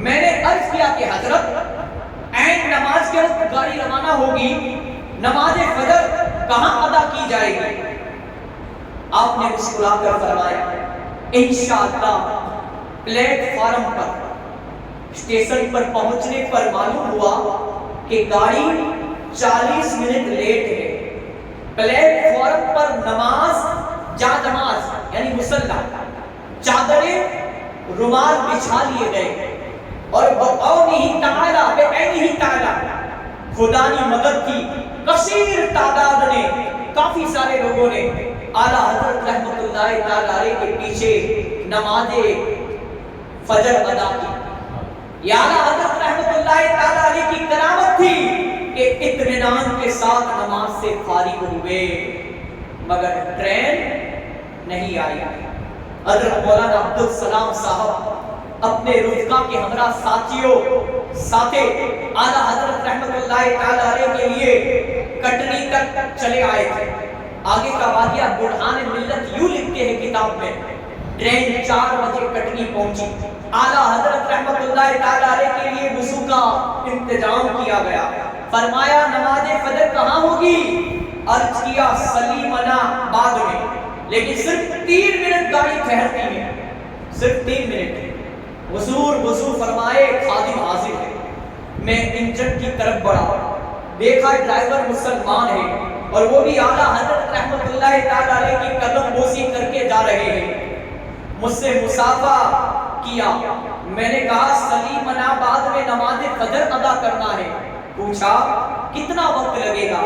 Speaker 2: میں نے عرض کیا کہ حضرت عین نماز کے وقت گاڑی روانہ ہوگی، نماز فجر کہاں ادا کی جائے گی؟ آپ نے مسکرا کر فرمایا انشاءاللہ پلیٹ فارم پر اسٹیشن پر پہنچنے پر معلوم ہوا کہ گاڑی 40 منٹ لیٹ ہے۔ پلیٹ فارم پر نماز جا نماز یعنی مصلی، چادریں رومال بچھا لیے گئے اور بقوله تعالی خدا کی مدد کی کثیر تعداد نے، کافی سارے لوگوں نے اعلیٰ حضرت رحمت اللہ تعالی علیہ کے پیچھے نماز فجر ادا کی۔ یا اعلیٰ حضرت رحمت اللہ تعالی علیہ کی کرامت تھی کہ اطمینان کے ساتھ نماز سے فارغ ہوئے، مگر ٹرین نہیں آئی۔ حضرت مولانا عبدالسلام صاحب اپنے رفقا کے ہمراہ ساتھیوں ساتھے اعلیٰ حضرت رحمت اللہ تعالی علیہ کے لیے کٹنی تک چلے آئے تھے۔ آگے کا واقعہ برہان ملت یوں لکھتے ہیں کتاب میں، ٹرین 4 بجے کٹنی پہنچی، اعلیٰ حضرت رحمت اللہ تعالی علیہ کے لیے وضو کا انتظام کیا گیا۔ فرمایا نماز فجر کہاں ہوگی؟ عرض کیا سلیمانہ آباد میں، لیکن صرف 3 منٹ گاڑی ٹھہرتی ہے، صرف 3 منٹ۔ حضور وضو فرمائے خادم حاضر ہے، میں انجن کی طرف بڑھا، دیکھا ڈرائیور مسلمان ہے اور وہ بھی اعلیٰ حضرت رحمت اللہ تعالی علیہ کی قدم بوسی کر کے جا رہے ہیں۔ مجھ سے مصافحہ کیا، میں نے کہا سلیمانہ آباد میں نماز فجر ادا کرنا ہے۔ پوچھا کتنا وقت لگے گا؟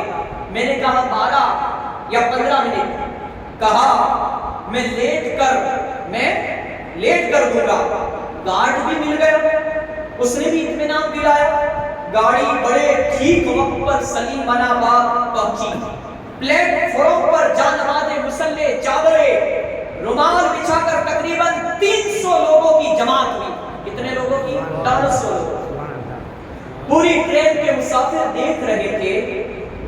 Speaker 2: میں نے کہا 12 یا 15 منٹ۔ کہا میں لیٹ کر دوں گا۔ گارڈ بھی مل گیا، اس نے بھی اطمینان دلایا۔ گاڑی بڑے ٹھیک وقت پر سلیمانہ آباد پہنچی۔ پلیٹ فارم پر جا نماز مصلی چادریں رومال بچھا کر تقریباً 300 لوگوں کی جماعت ہوئی۔ کتنے لوگوں کی؟ 400 لوگوں۔ پوری ٹرین کے مسافر دیکھ رہے تھے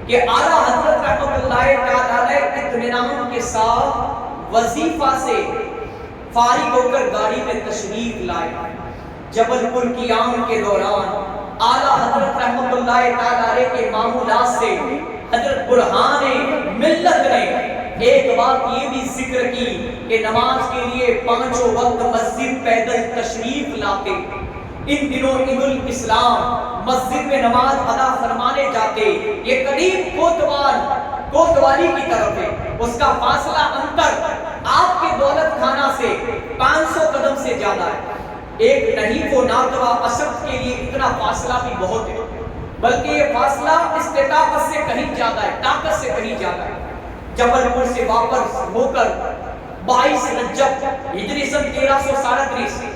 Speaker 2: کہ اعلیٰ حضرت رحمت اللہ تعالی اطمینان کے ساتھ وظیفہ سے فارغ ہو کر گاڑی میں تشریف لائے۔ جبل پور قیام کے دوران اعلیٰ حضرت رحمت اللہ تعالی کے معمولات سے حضرت برہان ملت نے ایک بات یہ بھی ذکر کی کہ نماز کے لیے 5 وقت مسجد پیدل تشریف لاتے۔ ان دنوں عید الاسلام مسجد میں نماز ادا فرمانے جاتے، یہ قریب کوتوالی کی طرف ہے، اس کا فاصلہ انتر آپ کے دولت خانہ سے 500 قدم سے زیادہ ہے۔ ایک نہیں وہ ناتوا اشرف کے لیے اتنا فاصلہ بھی بہت ہے، بلکہ یہ فاصلہ استطاعت سے کہیں زیادہ ہے، طاقت سے کہیں زیادہ ہے۔ جبل پور سے واپس ہو کر 22 رجب ہجری سن 1337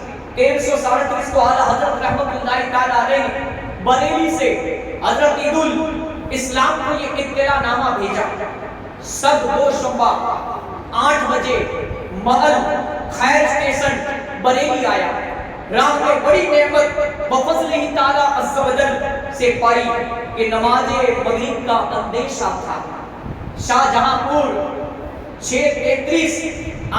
Speaker 2: کو اعلیٰ حضرت رحمت اللہ تعالی علیہ بریلی سے حضرت عید الاسلام کو یہ اطلاع نامہ بھیجا۔ سب دوشنبہ 8 بجے محل خیر اسٹیشن بریلی آیا۔ راہ میں بڑی نعمت بفضلہ تعالی عز و جل سے پائی کہ نماز مغرب کا اندیشہ تھا۔ شاہ جہاں پور 6:33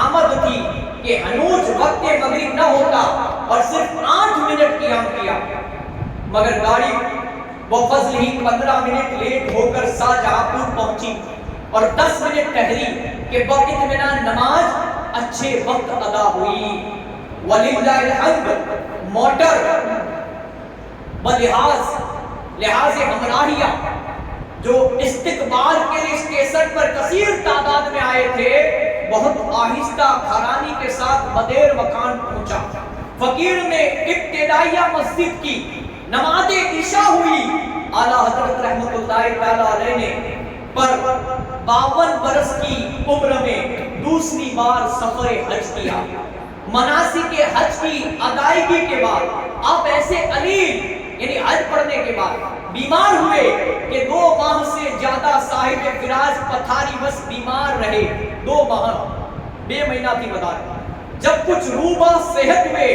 Speaker 2: آمد تھی کہ ہنوز وقت مغرب نہ ہوتا اور صرف 8 منٹ قیام کیا، مگر گاڑی بفضلہ 15 منٹ لیٹ ہو کر شاہ جہاں پور پہنچی اور 10 منٹ ٹھہری کہ باطمینان نماز اچھے وقت ادا ہوئی۔ وللہ الحمد موٹر لحاظ ہمراہیہ جو استقبال کے لیے اسٹیشن پر کثیر تعداد میں آئے تھے، بہت آہستہ کھرانی کے ساتھ مدیر مکان پہنچا۔ فقیر میں ابتدائیہ مسجد کی نماز عشاء ہوئی۔ اعلیٰ حضرت رحمت اللہ تعالی علیہ نے پر 52 برس کی عمر میں دوسری بار سفر حج کیا۔ مناسک حج کی ادائیگی کے بعد آپ ایسے علیل یعنی حج پڑھنے کے بعد بیمار ہوئے کہ 2 ماہ سے زیادہ صاحب فراز پتھاری بس بیمار رہے۔ 2 ماہ بے مہینہ تھی بتا رہے۔ جب کچھ روبہ صحت ہوئے،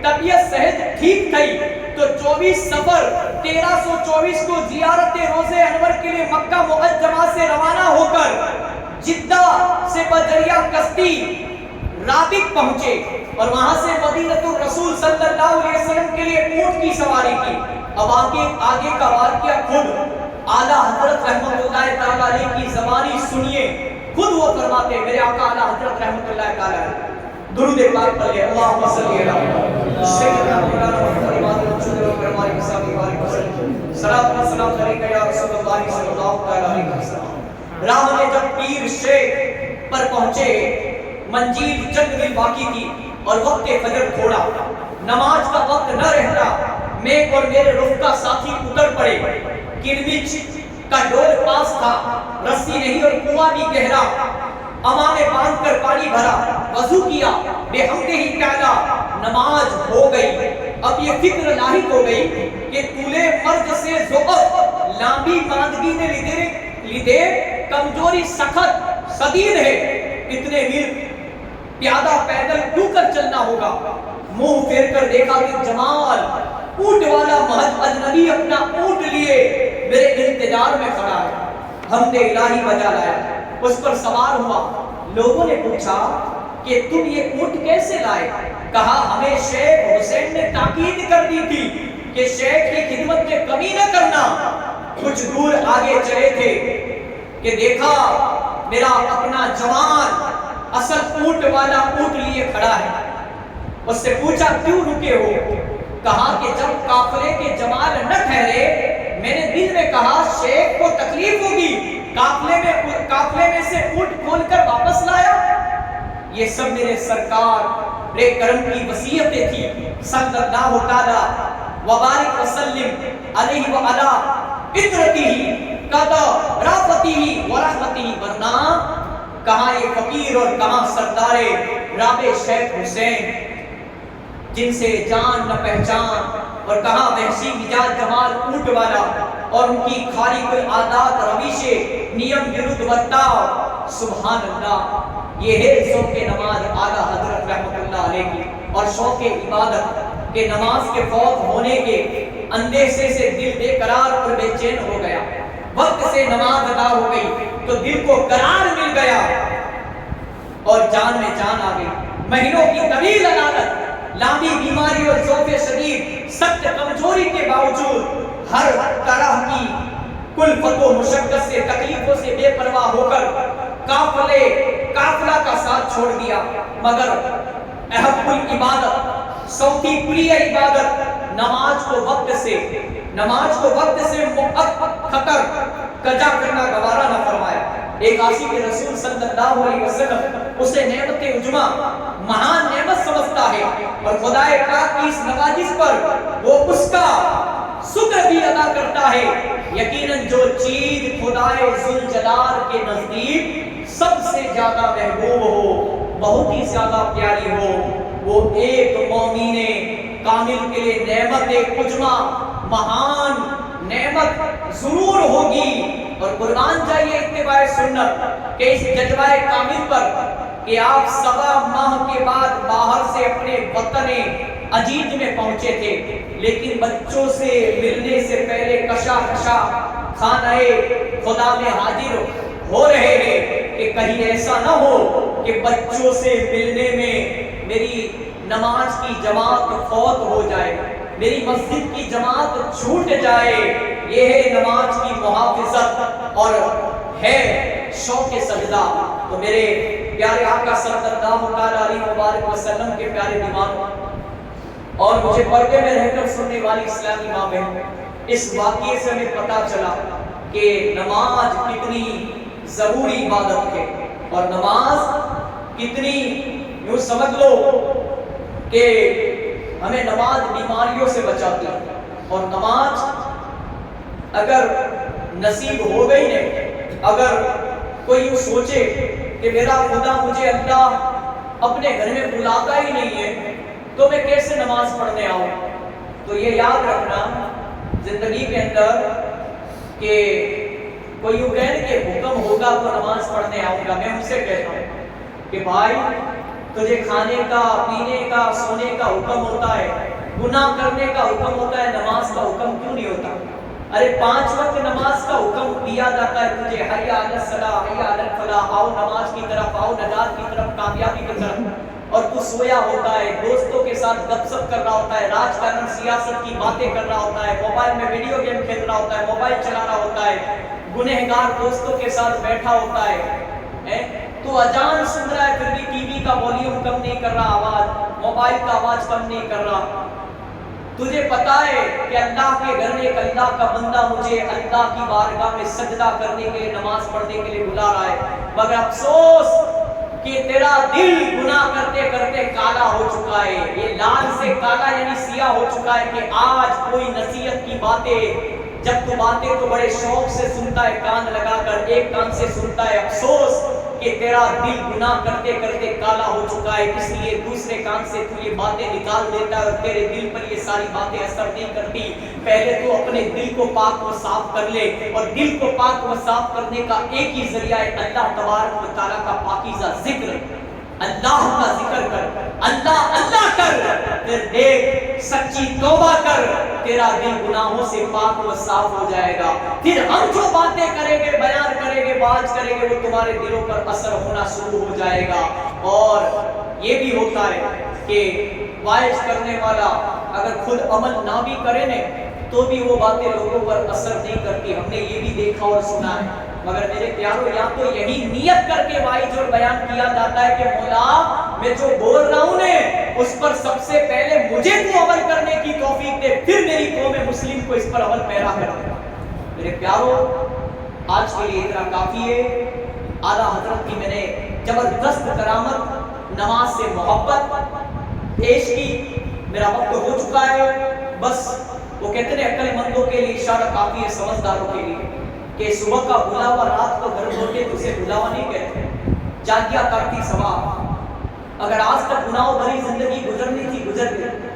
Speaker 2: طبیعت صحت ٹھیک تھی، تو 24 سفر 1324 کو زیارت روزے انور کے لیے مکہ معظمہ سے روانہ ہو کر جدہ سے بذریعہ کشتی رابط پہنچے اور وہاں سے مدینہ الرسول صلی اللہ علیہ وسلم کے لیے اونٹ کی سواری کی. اب آگے کا واقعہ خود اعلیٰ حضرت رحمت اللہ تعالیٰ علیہ کی زبانی سنیے. خود وہ فرماتے میرے آقا اعلیٰ حضرت رحمت اللہ تعالیٰ علیہ. درود پاک پڑھیے اللہم صلی علی سیدنا مولانا محمد وعلى آلہ وسلم. صلاۃ و سلام علیکہ یا رسول اللہ صلی اللہ علیہ وسلم. راہ میں جب پیر شیخ پر پہنچے منزل چند میل باقی تھی اور وقت فجر تھوڑا, نماز کا وقت نہ رہتا. میں اور میرے رفقا ساتھی اتر پڑے. کربچ کا ڈول پاس تھا, رسی نہیں اور کنواں بھی گہرا. امامے باندھ کر پانی بھرا, وضو کیا, بے حمدہ ہی تعالی نماز ہو گئی. اب یہ فکر لاحق ہو گئی کہ طولے مرد سے ذوق لامبی ماندگی نے لیدے کمزوری سخت شدید ہے. اتنے میل پیادہ پیدل کیوں کر چلنا ہوگا. منہ پھیر کر دیکھا کہ جمال اونٹ والا محض اجنبی اپنا اونٹ لیے میرے انتظار میں کھڑا ہے. ہم نے الہی بجا لایا, اس پر سوار ہوا. لوگوں نے پوچھا کہ تم یہ اونٹ کیسے لائے؟ کہا ہمیں شیخ حسین نے تاکید کر دی تھی کہ شیخ کی خدمت میں کمی نہ کرنا. کچھ دور آگے چلے تھے کہ دیکھا میرا اپنا جوان اصل اونٹ والا اونٹ لیے کھڑا ہے. اس سے پوچھا کیوں رکے ہو؟ کہا کہ جب قافلے کے جمال نہ ٹھہرے میں نے دل میں کہا شیخ کو تکلیف ہوگی, قافلے میں سے اونٹ کھول کر واپس لایا. یہ سب میرے سرکار بے کرم کی وصیتیں تھی صلی اللہ تعالی وبارک وسلم علیہ وعلی اطرتہ قضا رافته ورحمته. ورنہ کہاں یہ فقیر اور کہاں سردار رابع شیخ حسین جن سے جان نہ پہچان, اور کہاں وحشی مزاج جمال اونٹ والا اور ان کی خارق العادات روش نیم ورد ورتاؤ. سبحان اللہ, یہ ہے شوق نماز اعلیٰ حضرت رحمت اللہ علیہ کی, اور شوق عبادت کہ نماز کے فوت ہونے کے اندیشے سے دل بے قرار اور بے چین ہو گیا. وقت سے نماز ادا ہو گئی تو دل کو قرار مل گیا اور جان میں جان آ گئی. مہینوں کی طویل عادت, لامبی بیماری اور ضعف شدید, سخت کمزوری کے باوجود ہر طرح کی کلفت و مشقت سے تکلیفوں سے بے پرواہ ہو کر قافلہ کا ساتھ چھوڑ دیا. مگر احب العبادت, سوتی پری عبادت نماز کو وقت سے خطر قضا کرنا گوارا نہ فرمایا. ایک عاشق رسول صلی اللہ علیہ وسلم اسے نعمت عظما مہان نعمت سمجھتا ہے, اور خدائے پاک کی اس نوازش پر وہ اس کا شکر بھی ادا کرتا ہے. یقیناً جو چیز خدائے ذوالجلال کے نزدیک سب سے زیادہ محبوب ہو, بہت ہی زیادہ پیاری ہو, وہ ایک مومن کامل کے لیے نعمت عظما مہان نعمت ضرور ہوگی. اور قربان جائیے اتباع سنت کہ اس جذبہ کامل پر کہ آپ 7 ماہ کے بعد باہر سے اپنے وطن عزیز میں پہنچے تھے, لیکن بچوں سے ملنے سے پہلے کشا خانہ خدا میں حاضر ہو رہے ہیں کہ کہیں ایسا نہ ہو کہ بچوں سے ملنے میں میری نماز کی جماعت فوت ہو جائے, میری مسجد کی جماعت چھوٹ جائے. یہ ہے نماز کی محافظت اور ہے شوق سجدہ. تو میرے پیارے آقا صلی اللہ علیہ وبارک وسلم کے پیارے دیوانوں اور مجھے پردے میں رہ کر سننے والی اسلامی ماں بہن, اس واقعے سے ہمیں پتا چلا کہ نماز کتنی ضروری عبادت ہے, اور نماز کتنی یوں سمجھ لو کہ ہمیں نماز بیماریوں سے بچاتی ہے. اور نماز اگر نصیب ہو گئی نہیں, اگر کوئی یوں سوچے کہ میرا خدا مجھے اللہ اپنے گھر میں بلاتا ہی نہیں ہے تو میں کیسے نماز پڑھنے آؤں, تو یہ یاد رکھنا زندگی کے اندر کہ کوئی یوں کہنے کہ حکم ہوگا تو نماز پڑھنے آؤں گا. میں ان سے کہتا ہوں کہ بھائی تجھے کھانے کا, پینے کا, سونے کا حکم ہوتا ہے, گناہ کرنے کا حکم ہوتا ہے, نماز کا حکم کیوں نہیں ہوتا؟ ارے 5 وقت نماز کا حکم دیا جاتا ہے تجھے, حی علی الصلاۃ حی علی الفلاح, آؤ نماز کی طرف, آؤ نجات کی طرف, کامیابی کی طرف. اور تو سویا ہوتا ہے، دوستوں کے ساتھ گپ سپ کر رہا ہوتا ہے، راجکارن سیاست کی باتیں کر رہا ہوتا ہے، موبائل میں ویڈیو گیم کھیل رہا ہوتا ہے، موبائل چلا رہا ہوتا ہے، گنہگار دوستوں کے ساتھ بیٹھا ہوتا ہے، تو اذان سن رہا ہے پھر بھی ٹی وی کا والیوم کم نہیں کر رہا، آواز موبائل کا آواز کم نہیں کر رہا۔ تجھے پتا ہے کہ اللہ کے گھر میں ایک اللہ کا بندہ مجھے اللہ کی بارگاہ میں سجدہ کرنے کے لیے، نماز پڑھنے کے لیے بلا رہا ہے، مگر افسوس کہ تیرا دل گناہ کرتے کرتے کالا ہو چکا ہے۔ یہ لال سے کالا یعنی سیاہ ہو چکا ہے کہ آج کوئی نصیحت کی باتیں، جب تو باتیں تو بڑے شوق سے سنتا ہے، کان لگا کر ایک کان سے سنتا ہے، افسوس کہ تیرا دل گناہ کرتے کرتے کالا ہو چکا ہے، اس لیے دوسرے کان سے تو یہ باتیں نکال دیتا ہے اور تیرے دل پر یہ ساری باتیں اثر نہیں کرتی۔ پہلے تو اپنے دل کو پاک و صاف کر لے، اور دل کو پاک و صاف کرنے کا ایک ہی ذریعہ ہے اللہ تبارک و تعالیٰ کا پاکیزہ ذکر، اللہ کا ذکر کر، اللہ اللہ کر، پھر دیکھ سچی توبہ کر، تیرا دل گناہوں سے پاک و صاف ہو جائے گا۔ پھر ہم جو باتیں کریں گے، بیان کریں گے، بات کریں گے، وہ تمہارے دلوں پر اثر ہونا شروع ہو جائے گا۔ اور یہ بھی ہوتا ہے کہ وائز کرنے والا اگر خود عمل نہ بھی کرے نا تو بھی وہ باتیں لوگوں پر اثر نہیں کرتی، ہم نے یہ بھی دیکھا اور سنا ہے۔ مگر میرے پیارو، یا تو یہی نیت کر کے وائز اور بیان کیا جاتا ہے کہ مولا میں جو بول رہا ہوں نے اس پر سب سے پہلے مجھے تو عمل کرنے کی توفیق دے، پھر میری قوم مسلم کو اس پر عمل پیرا کر دے۔ میرے پیارو، آج کے لیے اتنا کافی ہے۔ اعلیٰ حضرت کی میں نے زبردست کرامت، نماز سے محبت پیش کی، میرا وقت ہو چکا ہے۔ بس وہ کہتے ہیں عقل مندوں کے لیے اشارہ کافی ہے، سمجھداروں کے لیے، کہ صبح کا بلاوا رات کو گھر لوٹے تو اسے بلاوا نہیں کہتے، جاگیا کرتی ثواب۔ اگر آج تک گناہوں بھری زندگی گزرنی تھی گزر گئی،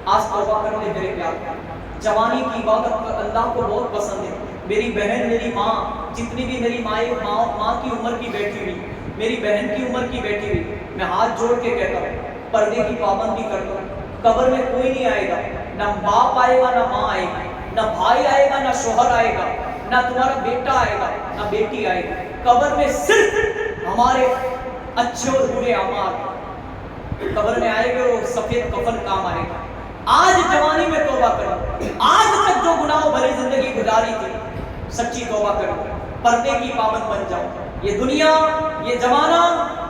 Speaker 2: آج توبہ کر لے میرے پیارے۔ جوانی کی عبادت اللہ کو بہت پسند ہے۔ میری بہن، میری ماں، جتنی بھی میری ماں کی عمر کی بیٹھی ہوئی، میری بہن کی عمر کی بیٹھی ہوئی، میں ہاتھ جوڑ کے کہتا ہوں پردے کی پابندی کرتا ہوں۔ قبر میں کوئی نہیں آئے گا، نہ باپ آئے گا، نہ ماں آئے گی، نہ بھائی آئے گا، نہ شوہر آئے گا، نہ تمہارا بیٹا آئے گا، نہ بیٹی آئے گی۔ قبر میں صرف ہمارے اچھے اور برے اعمال قبر میں آئے گے، اور سفید کفن کام آئے گا۔ آج جوانی میں توبہ کرو، آج تک جو گناہوں بھری زندگی گزاری تھی سچی توبہ کرو، پردے کی پابند بن جاؤ۔ یہ دنیا، یہ زمانہ،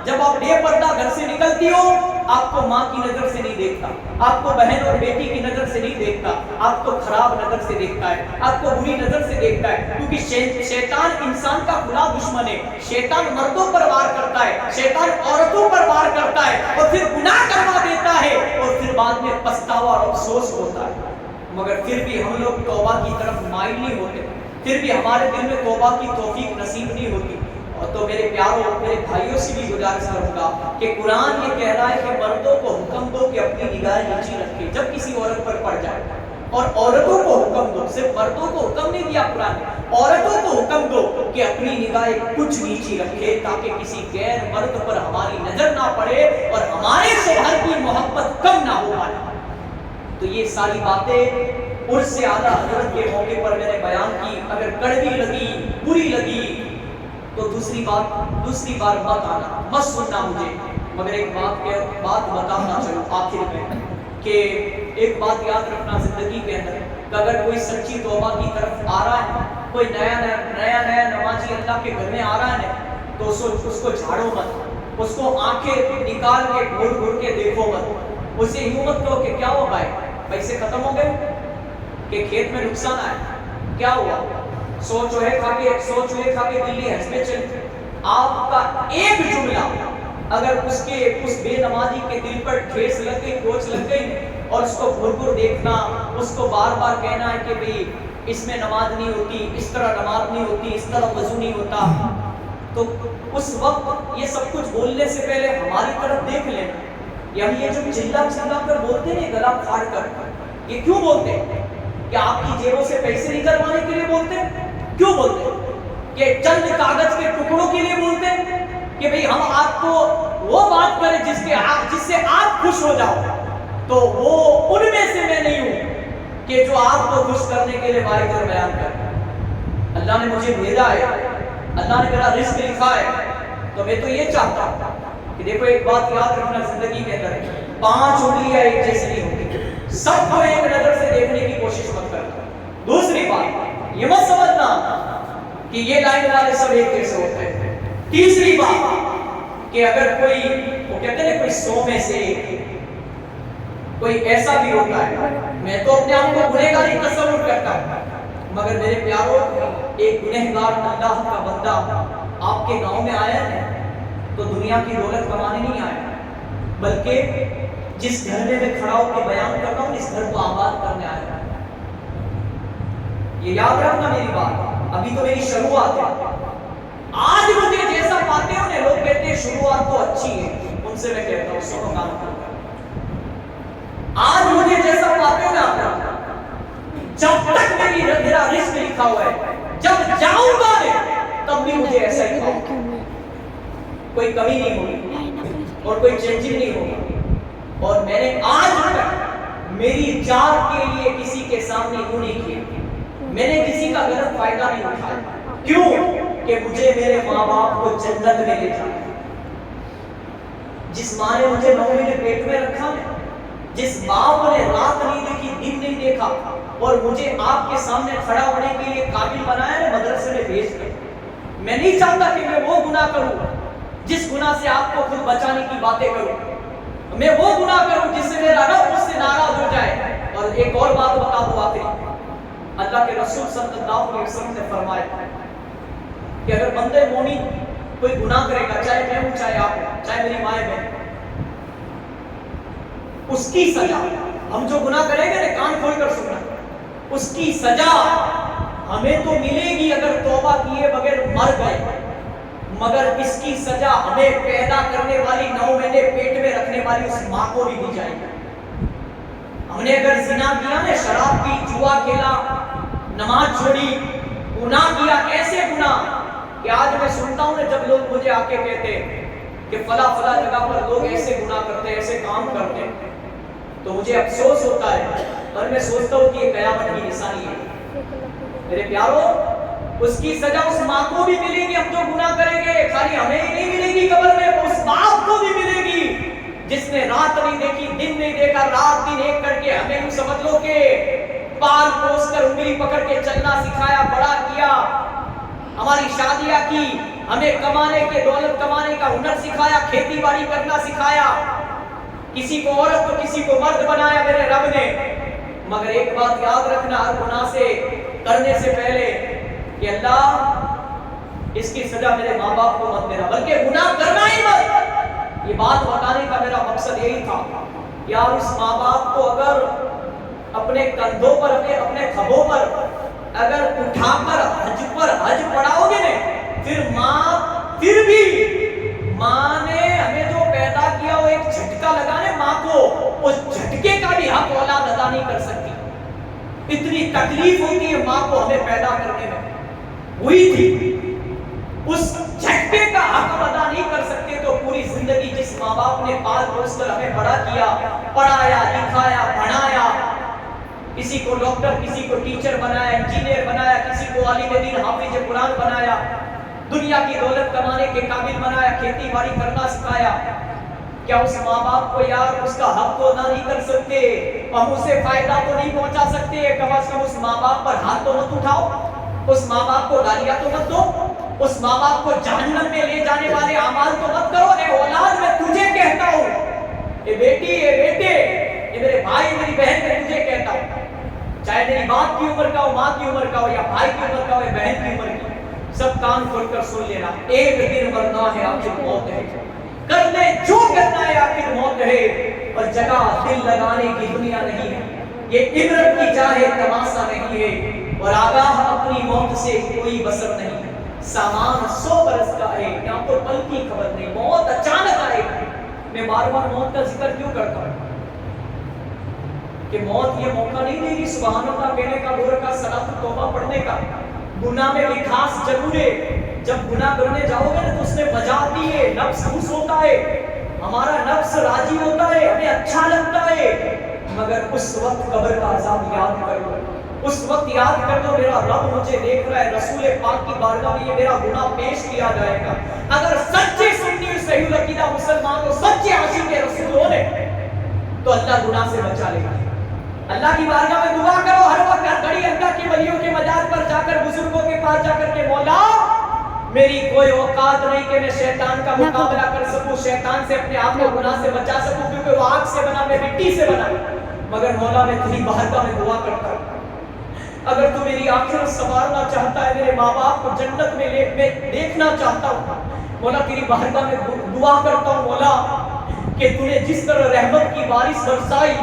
Speaker 2: جب آپ بے پردہ گھر سے نکلتی ہو، آپ کو ماں کی نظر سے نہیں دیکھتا، آپ کو بہن اور بیٹی کی نظر سے نہیں دیکھتا، آپ کو خراب نظر سے دیکھتا ہے، آپ کو بری نظر سے دیکھتا ہے، کیونکہ شیطان انسان کا کھلا دشمن ہے۔ شیطان مردوں پر وار کرتا ہے، شیطان عورتوں پر وار کرتا ہے، اور پھر گناہ کروا دیتا ہے، اور پھر بعد میں پچھتاوا اور افسوس ہوتا ہے۔ مگر پھر بھی ہم لوگ توبہ کی طرف مائل نہیں ہوتے، پھر بھی ہمارے دل میں توبہ کی توفیق نصیب نہیں ہوتی۔ اور تو میرے پیاروں، میرے بھائیوں سے بھی گزارش کروں گا کہ قرآن یہ کہہ رہا ہے کہ مردوں کو حکم دو کہ اپنی نگاہ نیچی رکھے جب کسی عورت پر پڑ جائے، اور عورتوں کو حکم دو، صرف مردوں کو حکم نہیں دیا قرآن نے، عورتوں کو حکم دو کہ اپنی نگاہیں کچھ نیچی رکھے، تاکہ کسی غیر مرد پر ہماری نظر نہ پڑے اور ہمارے شوہر کی محبت کم نہ ہو پائے۔ تو یہ ساری باتیں عرس اعلیٰ حضرت کے موقع پر میں نے بیان کی۔ اگر کڑوی لگی، بری لگی، تو دوسری بار مت آنا، مت سننا مجھے۔ مگر ایک بات بتانا چلو آخر میں، کہ ایک بات یاد رکھنا زندگی کے اندر، کہ اگر کوئی سچی توبہ کی طرف آ رہا ہے، کوئی نیا نمازی اللہ کے گھر میں آ رہا ہے، تو اس کو جھاڑو مت، اس کو آنکھیں نکال کے گھور گھور کے دیکھو مت، اسے یوں مت کہو کہ کیا ہو بھائی، پیسے ختم ہو گئے، کہ کھیت میں نقصان آیا، کیا ہوا، سو چوہے کھا کے بلی حج میں چلی۔ آپ کا ایک جملہ اگر اس بے نمازی کے دل پر ٹھیس لگ گئی، کوچ لگ گئی، اور اس کو گھر گھر دیکھنا، اس کو بار بار کہنا ہے کہ بھئی اس میں نماز نہیں ہوتی، اس طرح نماز نہیں ہوتی، اس طرح وضو نہیں ہوتا، تو اس وقت یہ سب کچھ بولنے سے پہلے ہماری طرف دیکھ لینا۔ یعنی یہ جو چلا کر بولتے ہیں گلا پھاڑ کر، یہ کیوں بولتے ہیں؟ کہ آپ کی جیبوں سے پیسے نکلوانے کے لیے بولتے ہیں؟ کیوں بولتے ہیں؟ کہ چند کاغذ کے ٹکڑوں کے لیے بولتے ہیں؟ کہ بھئی ہم آپ کو وہ بات کریں جس سے آپ خوش ہو جاؤ؟ تو وہ ان میں سے میں نہیں ہوں کہ جو آپ کو خوش کرنے کے لیے واعظ اور بیان کرے۔ اللہ نے مجھے بھیجا ہے، اللہ نے میرا رزق لکھا ہے، تو میں تو یہ چاہتا ہوں کہ دیکھو ایک بات یاد رکھنا زندگی کے اندر 5 انگلیاں ایک جیسی نہیں ہوتی، سب کو ایک نظر سے دیکھنے کی کوشش مت کرنا۔ دوسری بات یہ مت سمجھنا کہ یہ لائن والے سب ایک جیسے ہوتے ہیں۔ تیسری بات کہ اگر کوئی وہ کہتے ہیں کوئی 100 میں سے کوئی ایسا بھی ہوتا ہے، میں تو اپنے آپ کو گنہگاری تصور کرتا ہوں، مگر میرے پیاروں ایک گنہگار اللہ کا بندہ آپ کے گاؤں میں آیا ہے تو دنیا کی دولت کمانے نہیں آیا، بلکہ جس گھر میں میں کھڑا ہو کے بیان کرتا ہوں اس گھر کو آباد کرنے آیا۔ یہ یاد رکھنا میری بات، ابھی تو میری شروعات ہے۔ آج مجھے جیسا پاتے ہو نے لوگ کہتے ہیں شروعات تو اچھی ہے، ان سے میں کہتا ہوں سنو کام کرو۔ آج مجھے جیسا پاتے ہو نا، جب تک میرا رزق لکھا ہوا ہے، جب جاؤں گا تب بھی مجھے ایسا ہی پاؤ، کوئی کمی نہیں ہوگی اور کوئی چینجنگ نہیں ہوگا۔ اور میں نے آج تک میری جان کے لیے کسی کے سامنے یوں نہیں کیا، میں نے کسی کا غلط فائدہ نہیں اٹھایا۔ کیوں؟ کہ مجھے میرے ماں باپ کو جنت میں لے جانا ہے۔ جس ماں نے مجھے 9 مہینے پیٹ میں رکھا ہے، جس باپ نے رات نہیں دیکھی دن نہیں دیکھا اور مجھے آپ کے سامنے کھڑا ہونے کے لیے قابل بنایا ہے، مدرسے میں بھیج کر، میں نہیں چاہتا کہ میں وہ گناہ کروں جس گناہ سے آپ کو خود بچانے کی باتیں کروں، میں وہ گناہ کروں جس سے میرا رب مجھ سے ناراض ہو جائے۔ اور ایک اور بات بتا دوں آخری، اللہ کے رسول صلی اللہ علیہ وسلم نے فرمایا کہ اگر بندے مومن کوئی گناہ کرے گا، چاہے میں ہوں چاہے آپ ہوں چاہے میری مائیں بہن، اس کی سزا، ہم جو گناہ کریں گے کان کھول کر سننا، اس کی سزا ہمیں تو ملے گی اگر توبہ کیے بغیر مر گئے، مگر اس کی سزا ہمیں پیدا کرنے والی 9 مہینے پیٹ میں رکھنے والی اس ماں کو بھی دی جائے گی۔ ہم نے اگر زنا کیا نا، شراب پی، جوا کھیلا، نماز چھوڑی، گناہ کیا، ایسے گناہ کہ آج میں سنتا ہوں جب لوگ مجھے آ کے کہتے کہ فلاں فلاں جگہ پر لوگ ایسے گناہ کرتے ہیں، ایسے کام کرتے ہیں، تو مجھے افسوس ہوتا ہے اور میں سوچتا ہوں کہ یہ قیامت کی نشانی ہے۔ میرے پیارو، اس کی سزا اس ماں کو بھی ملے گی، ہم جو گناہ کریں گے خالی ہمیں ہی نہیں ملے گی قبر میں، اس باپ کو بھی ملے گی جس نے رات نہیں دیکھی دن نہیں دیکھا، رات دن ایک کر کے ہمیں یوں سمجھ لو کہ پال پوس کر انگلی پکڑ کے چلنا سکھایا، بڑا کیا، ہماری شادیاں کی، ہمیں کمانے کے دولت کمانے کا ہنر سکھایا، کھیتی باڑی کرنا سکھایا، کسی کو عورت تو کسی کو مرد بنایا میرے رب نے۔ مگر ایک بات یاد رکھنا ہر گناہ سے کرنے سے پہلے کہ اللہ اس کی سزا میرے ماں باپ کو مت دینا، بلکہ گناہ کرنا ہی مت۔ یہ بات بتانے کا میرا مقصد یہی تھا، یار اس ماں باپ کو اگر اپنے کندھوں پر اپنے کھبوں پر اگر اٹھا کر حج پڑھاؤ گے پھر بھی ماں نے ہمیں جو پیدا کیا وہ ایک جھٹکا لگانے ماں کو، اس جھٹکے کا بھی حق اولاد ادا نہیں کر سکتی۔ اتنی تکلیف ہوتی ہے ماں کو ہمیں پیدا کرنے میں ہوئی تھی، اس جھٹکے کا حق ادا نہیں کر سکتے تو پوری زندگی جس ماں باپ نے پال پوس کر ہمیں بڑا کیا، پڑھایا لکھایا پڑھایا، کسی کو ڈاکٹر کسی کو ٹیچر بنایا، انجینئر بنایا، کسی کو عالم دین حافظ قرآن بنایا، دنیا کی دولت کمانے کے قابل بنایا، کھیتی باڑی کرنا سکھایا، کیا اس ماں باپ کو یار اس کا حق تو ادا نہیں کر سکتے، ہم اسے فائدہ تو نہیں پہنچا سکتے؟ کم از کم اس ماں باپ پر ہاتھ تو مت اٹھاؤ، اس ماں باپ کو گالیاں تو مت دو، اس ماں باپ کو جہنم میں لے جانے والے اعمال تو مت کرو۔ اے اولاد میں تجھے کہتا ہوں، اے بیٹی اے بیٹے اے میرے بھائی میری بہن میں تجھے کہتا ہوں، چاہے میری باپ کی عمر کا ہو، ماں کی عمر کا ہو، یا بھائی کی عمر کا ہو، یا بہن کی عمر کی، سب کان کھول کر سن لینا، ایک دن مرنا ہے آخر موت ہے، کر لے جو کرنا ہے آخر موت ہے، اور جگہ دل لگانے کی دنیا نہیں ہے، یہ عبرت کی جا ہے تماشا نہیں ہے، اور آگاہ اپنی موت سے کوئی بسر نہیں ہے، سامان 100 برس کا ہے، یہاں تو پل کی خبر نہیں، موت اچانک آئے گی۔ میں بار بار موت کا ذکر کیوں کرتا ہوں کہ موت یہ موقع نہیں دے گی سبحان اللہ کہنے کا، دور کا صلاۃ توبہ پڑھنے کا، گناہ میں مٹھاس ضرور ہے، جب گناہ کرنے جاؤ گے تو اس میں مزہ آتی ہے، نفس خوش ہوتا ہے، ہمارا نفس راضی ہوتا ہے، ہمیں اچھا لگتا ہے، مگر اس وقت قبر کا عذاب یاد کر لو، اس وقت یاد کر لو میرا رب مجھے دیکھ رہا ہے، رسول پاک کی بارگاہ میں یہ میرا گناہ پیش کیا جائے گا۔ اگر سچے سنی صحیح العقیدہ مسلمان رونے تو اللہ گناہ سے بچا لے گا. اللہ کی بارگاہ میں دعا کرو ہر وقت ہر گھڑی اللہ کے ولیوں کے مزار پر جا کر بزرگوں کے پاس جا کر کے مولا میری کوئی اوقات نہیں کہ میں شیطان کا مقابلہ کر سکوں, شیطان سے اپنے آپ کو گناہ سے بچا سکوں, کیونکہ وہ آگ سے بنا, میں مٹی سے بنا, مگر مولا میں تیری بارگاہ میں دعا کرتا ہوں اگر تو میری آخرت سنوارنا چاہتا ہے, میرے ماں باپ کو جنت میں دیکھنا چاہتا ہوں مولا, تیری بارگاہ میں دعا کرتا ہوں مولا کہ تو نے جس طرح رحمت کی بارش برسائی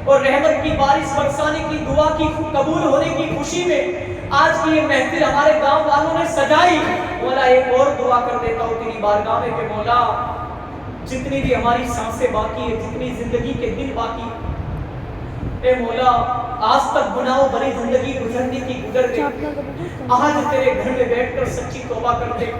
Speaker 2: اور رحمت کی بارش برسانے کی دعا کی قبول ہونے کی خوشی میں آج کی یہ محفل ہمارے گاؤں والوں نے سجائی, مولا ایک اور دعا کر دیتا ہوں تیری بارگاہ میں کہ مولا جتنی بھی ہماری سانسیں باقی ہے, جتنی زندگی کے دن باقی, اے مولا آج تک گناہوں بھری زندگی گزرنے کی گزر گئی, آج تیرے گھر میں بیٹھ کر سچی توبہ کرتے,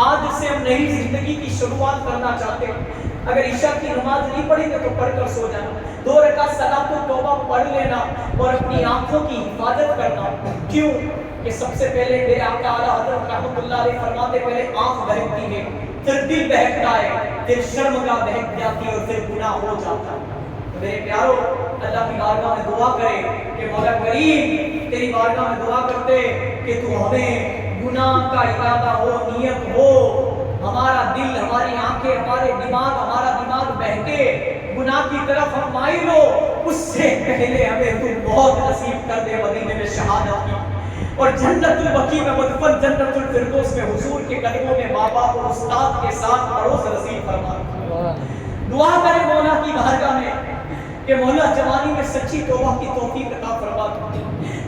Speaker 2: آج سے ہم نئی زندگی کی شروعات کرنا چاہتے ہیں. اگر عشاء کی نماز نہیں پڑھی تو پڑھ کر سو جانا, 2 رکعت صلاۃ توبہ پڑھ لینا اور اپنی آنکھوں کی حفاظت کرنا. کیوں کہ سب سے پہلے میرے آقا اعلیٰ حضرت رحمۃ اللہ علیہ فرماتے پہلے آنکھ بہکتی ہے, پھر دل بہکتا ہے, پھر شرمگاہ بہک جاتی ہے اور پھر گناہ ہو جاتا ہے. میرے پیارو اللہ کی بارگاہ میں دعا کرے کہ مولا کریم تیری بارگاہ میں دعا کرتے کہ تو ہمیں گناہ کا ارادہ ہو, نیت ہو, ہمارا دل, ہماری آنکھیں, ہمارے دماغ, ہمارا دماغ بہکے گناہ کی طرف ہم مائل ہو, اس سے پہلے ہمیں تو بہت نصیب کر دے مدینے میں شہادت کی اور جنت البقیع میں مدفن جنت الفردوس میں حضور کے قدموں میں ماں باپ اور استاد کے ساتھ پڑوس نصیب فرما. دعا کرے مولا کی بارگاہ میں کہ مولا جوانی میں سچی توبہ کی توفیق عطا فرما.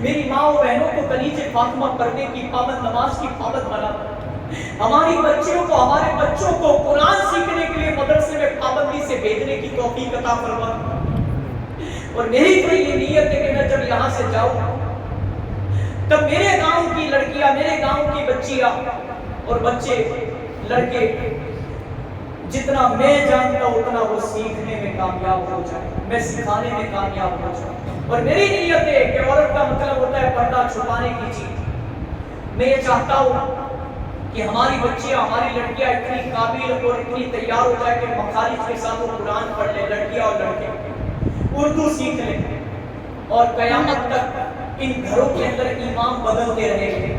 Speaker 2: میری ماں و بہنوں کو کنیز فاطمہ پڑھنے کی پابند, نماز کی پابند بنا. ہماری بچیوں کو, ہمارے بچوں کو قرآن سیکھنے کے لیے مدرسے میں پابندی سے بھیجنے کی توفیق عطا فرما. اور میری تو یہ نیت ہے کہ میں جب یہاں سے جاؤں تب میرے گاؤں کی لڑکیاں, میرے گاؤں کی بچیاں اور بچے, لڑکے جتنا میں جانتا ہوں اتنا وہ سیکھنے میں کامیاب ہو جائے, میں سکھانے میں کامیاب ہو جائے. اور میری نیت ہے کہ عورت کا مطلب ہوتا ہے پردہ چھپانے کی چیز. میں یہ چاہتا ہوں کہ ہماری بچیاں, ہماری لڑکیاں اتنی قابل اور اتنی تیار ہو جائے کہ مخارج کے ساتھ وہ قرآن پڑھ لیں, لڑکیاں اور لڑکے اردو سیکھ لیں اور قیامت تک ان گھروں کے اندر امام بدلتے رہیں گے.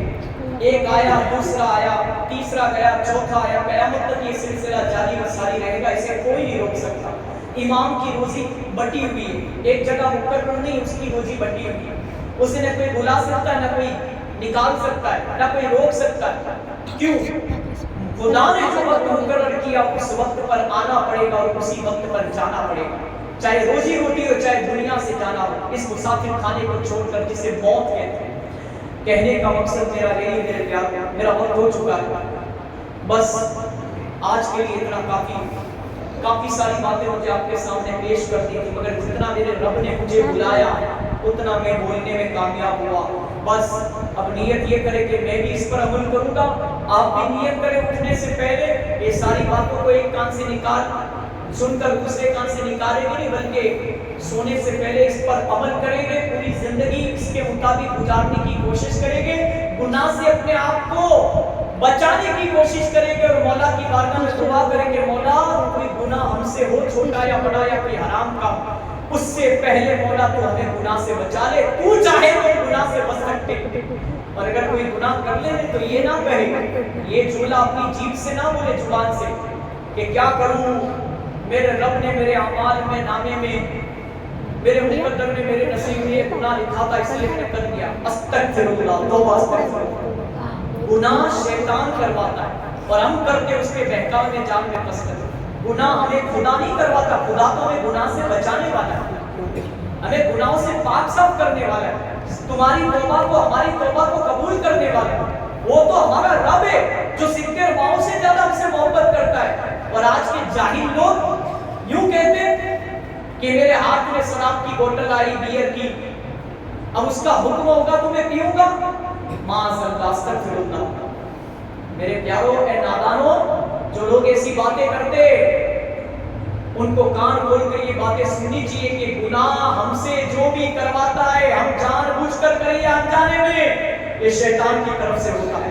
Speaker 2: ایک آیا, دوسرا آیا, تیسرا گیا, چوتھا آیا, قیامت تک یہ سلسلہ جاری و ساری رہے گا, اسے کوئی نہیں روک سکتا. امام کی روزی بٹی ہوئی ہے, ایک جگہ مقرر نہیں, اس کی روزی بٹی ہوئی ہے. اسے نہ کوئی بلا سکتا ہے, نہ کوئی نکال سکتا ہے, نہ کوئی روک سکتا ہے. کیوں؟ خدا نے جو وقت مقرر کیا اس وقت پر آنا پڑے گا اور اسی وقت پر جانا پڑے گا, چاہے روزی روٹی ہو, چاہے دنیا سے جانا ہو. اس مسافر خانے کو چھوڑ کر جسے موت کہتے ہیں. کہنے کا مقصد میرا یہی, میرے پیار, میرا وقت ہو چکا ہے, بس آج کے لیے اتنا کافی ساری باتیں مجھے آپ کے سامنے پیش کر دی تھی, مگر جتنا میرے رب نے مجھے بلایا اتنا میں بولنے میں کامیاب ہوا. بس اب نیت یہ کرے کہ میں بھی اس پر عمل کروں گا, آپ بھی نیت کریں اٹھنے سے پہلے یہ ساری باتوں کو ایک کان سے سن کر دوسرے کان سے نکالیں گے نہیں, بلکہ سونے سے پہلے اس پر عمل کریں گے, پوری زندگی اس کے مطابق گزارنے کی کوشش کریں گے, گناہ سے اپنے آپ کو بچانے کی کوشش کریں گے اور مولا کی بارگاہ میں دعا کریں گے مولا کوئی گناہ ہم سے ہو, چھوٹا یا بڑا یا کوئی حرام کا, اس سے پہلے مولا تو ہمیں گناہ سے بچا لے, تو چاہے تو گناہ سے بچ سکتے. اور اگر کوئی گناہ کر لے تو یہ نہ کہے, یہ جملہ اپنی جیب سے نہ بولے, زبان سے, کہ کیا کروں, میرے رب نے میرے اعمال میں, نامے میں, میرے مقدر میں, میرے نصیب میں یہ گناہ لکھا تھا اس لیے میں نے کر دیا. استغفر اللہ, توبہ استغفر اللہ. گناہ شیطان کرواتا ہے اور ہم کرتے اس کے بہکاوے میں جان میں پھنس کر. گناہ ہمیں خدا نہیں کرواتا, خدا تو ہمیں گناہ سے بچانے والا ہے, ہمیں گناہوں سے پاک صاف کرنے والا ہے, تمہاری توبہ کو, ہماری توبہ کو قبول کرنے والا ہے. وہ تو ہمارا رب ہے جو 70 ماؤں سے زیادہ ہم سے محبت کرتا ہے. اور آج کے جاہل لوگ یوں کہتے ہیں کہ میرے ہاتھ میں شراب کی بوتل آئی بیئر کی, اب اس کا حکم ہوگا تو میں پیوں گا. معاذ اللہ, استغفر اللہ. میرے پیارو, اے نادانو, جو لوگ ایسی باتیں کرتے ان کو کان کھول کر یہ باتیں سننی چاہیے کہ گناہ ہم سے جو بھی کرواتا ہے, ہم جان بوجھ کر کریں یا انجانے میں, یہ شیطان کی طرف سے ہوتا ہے.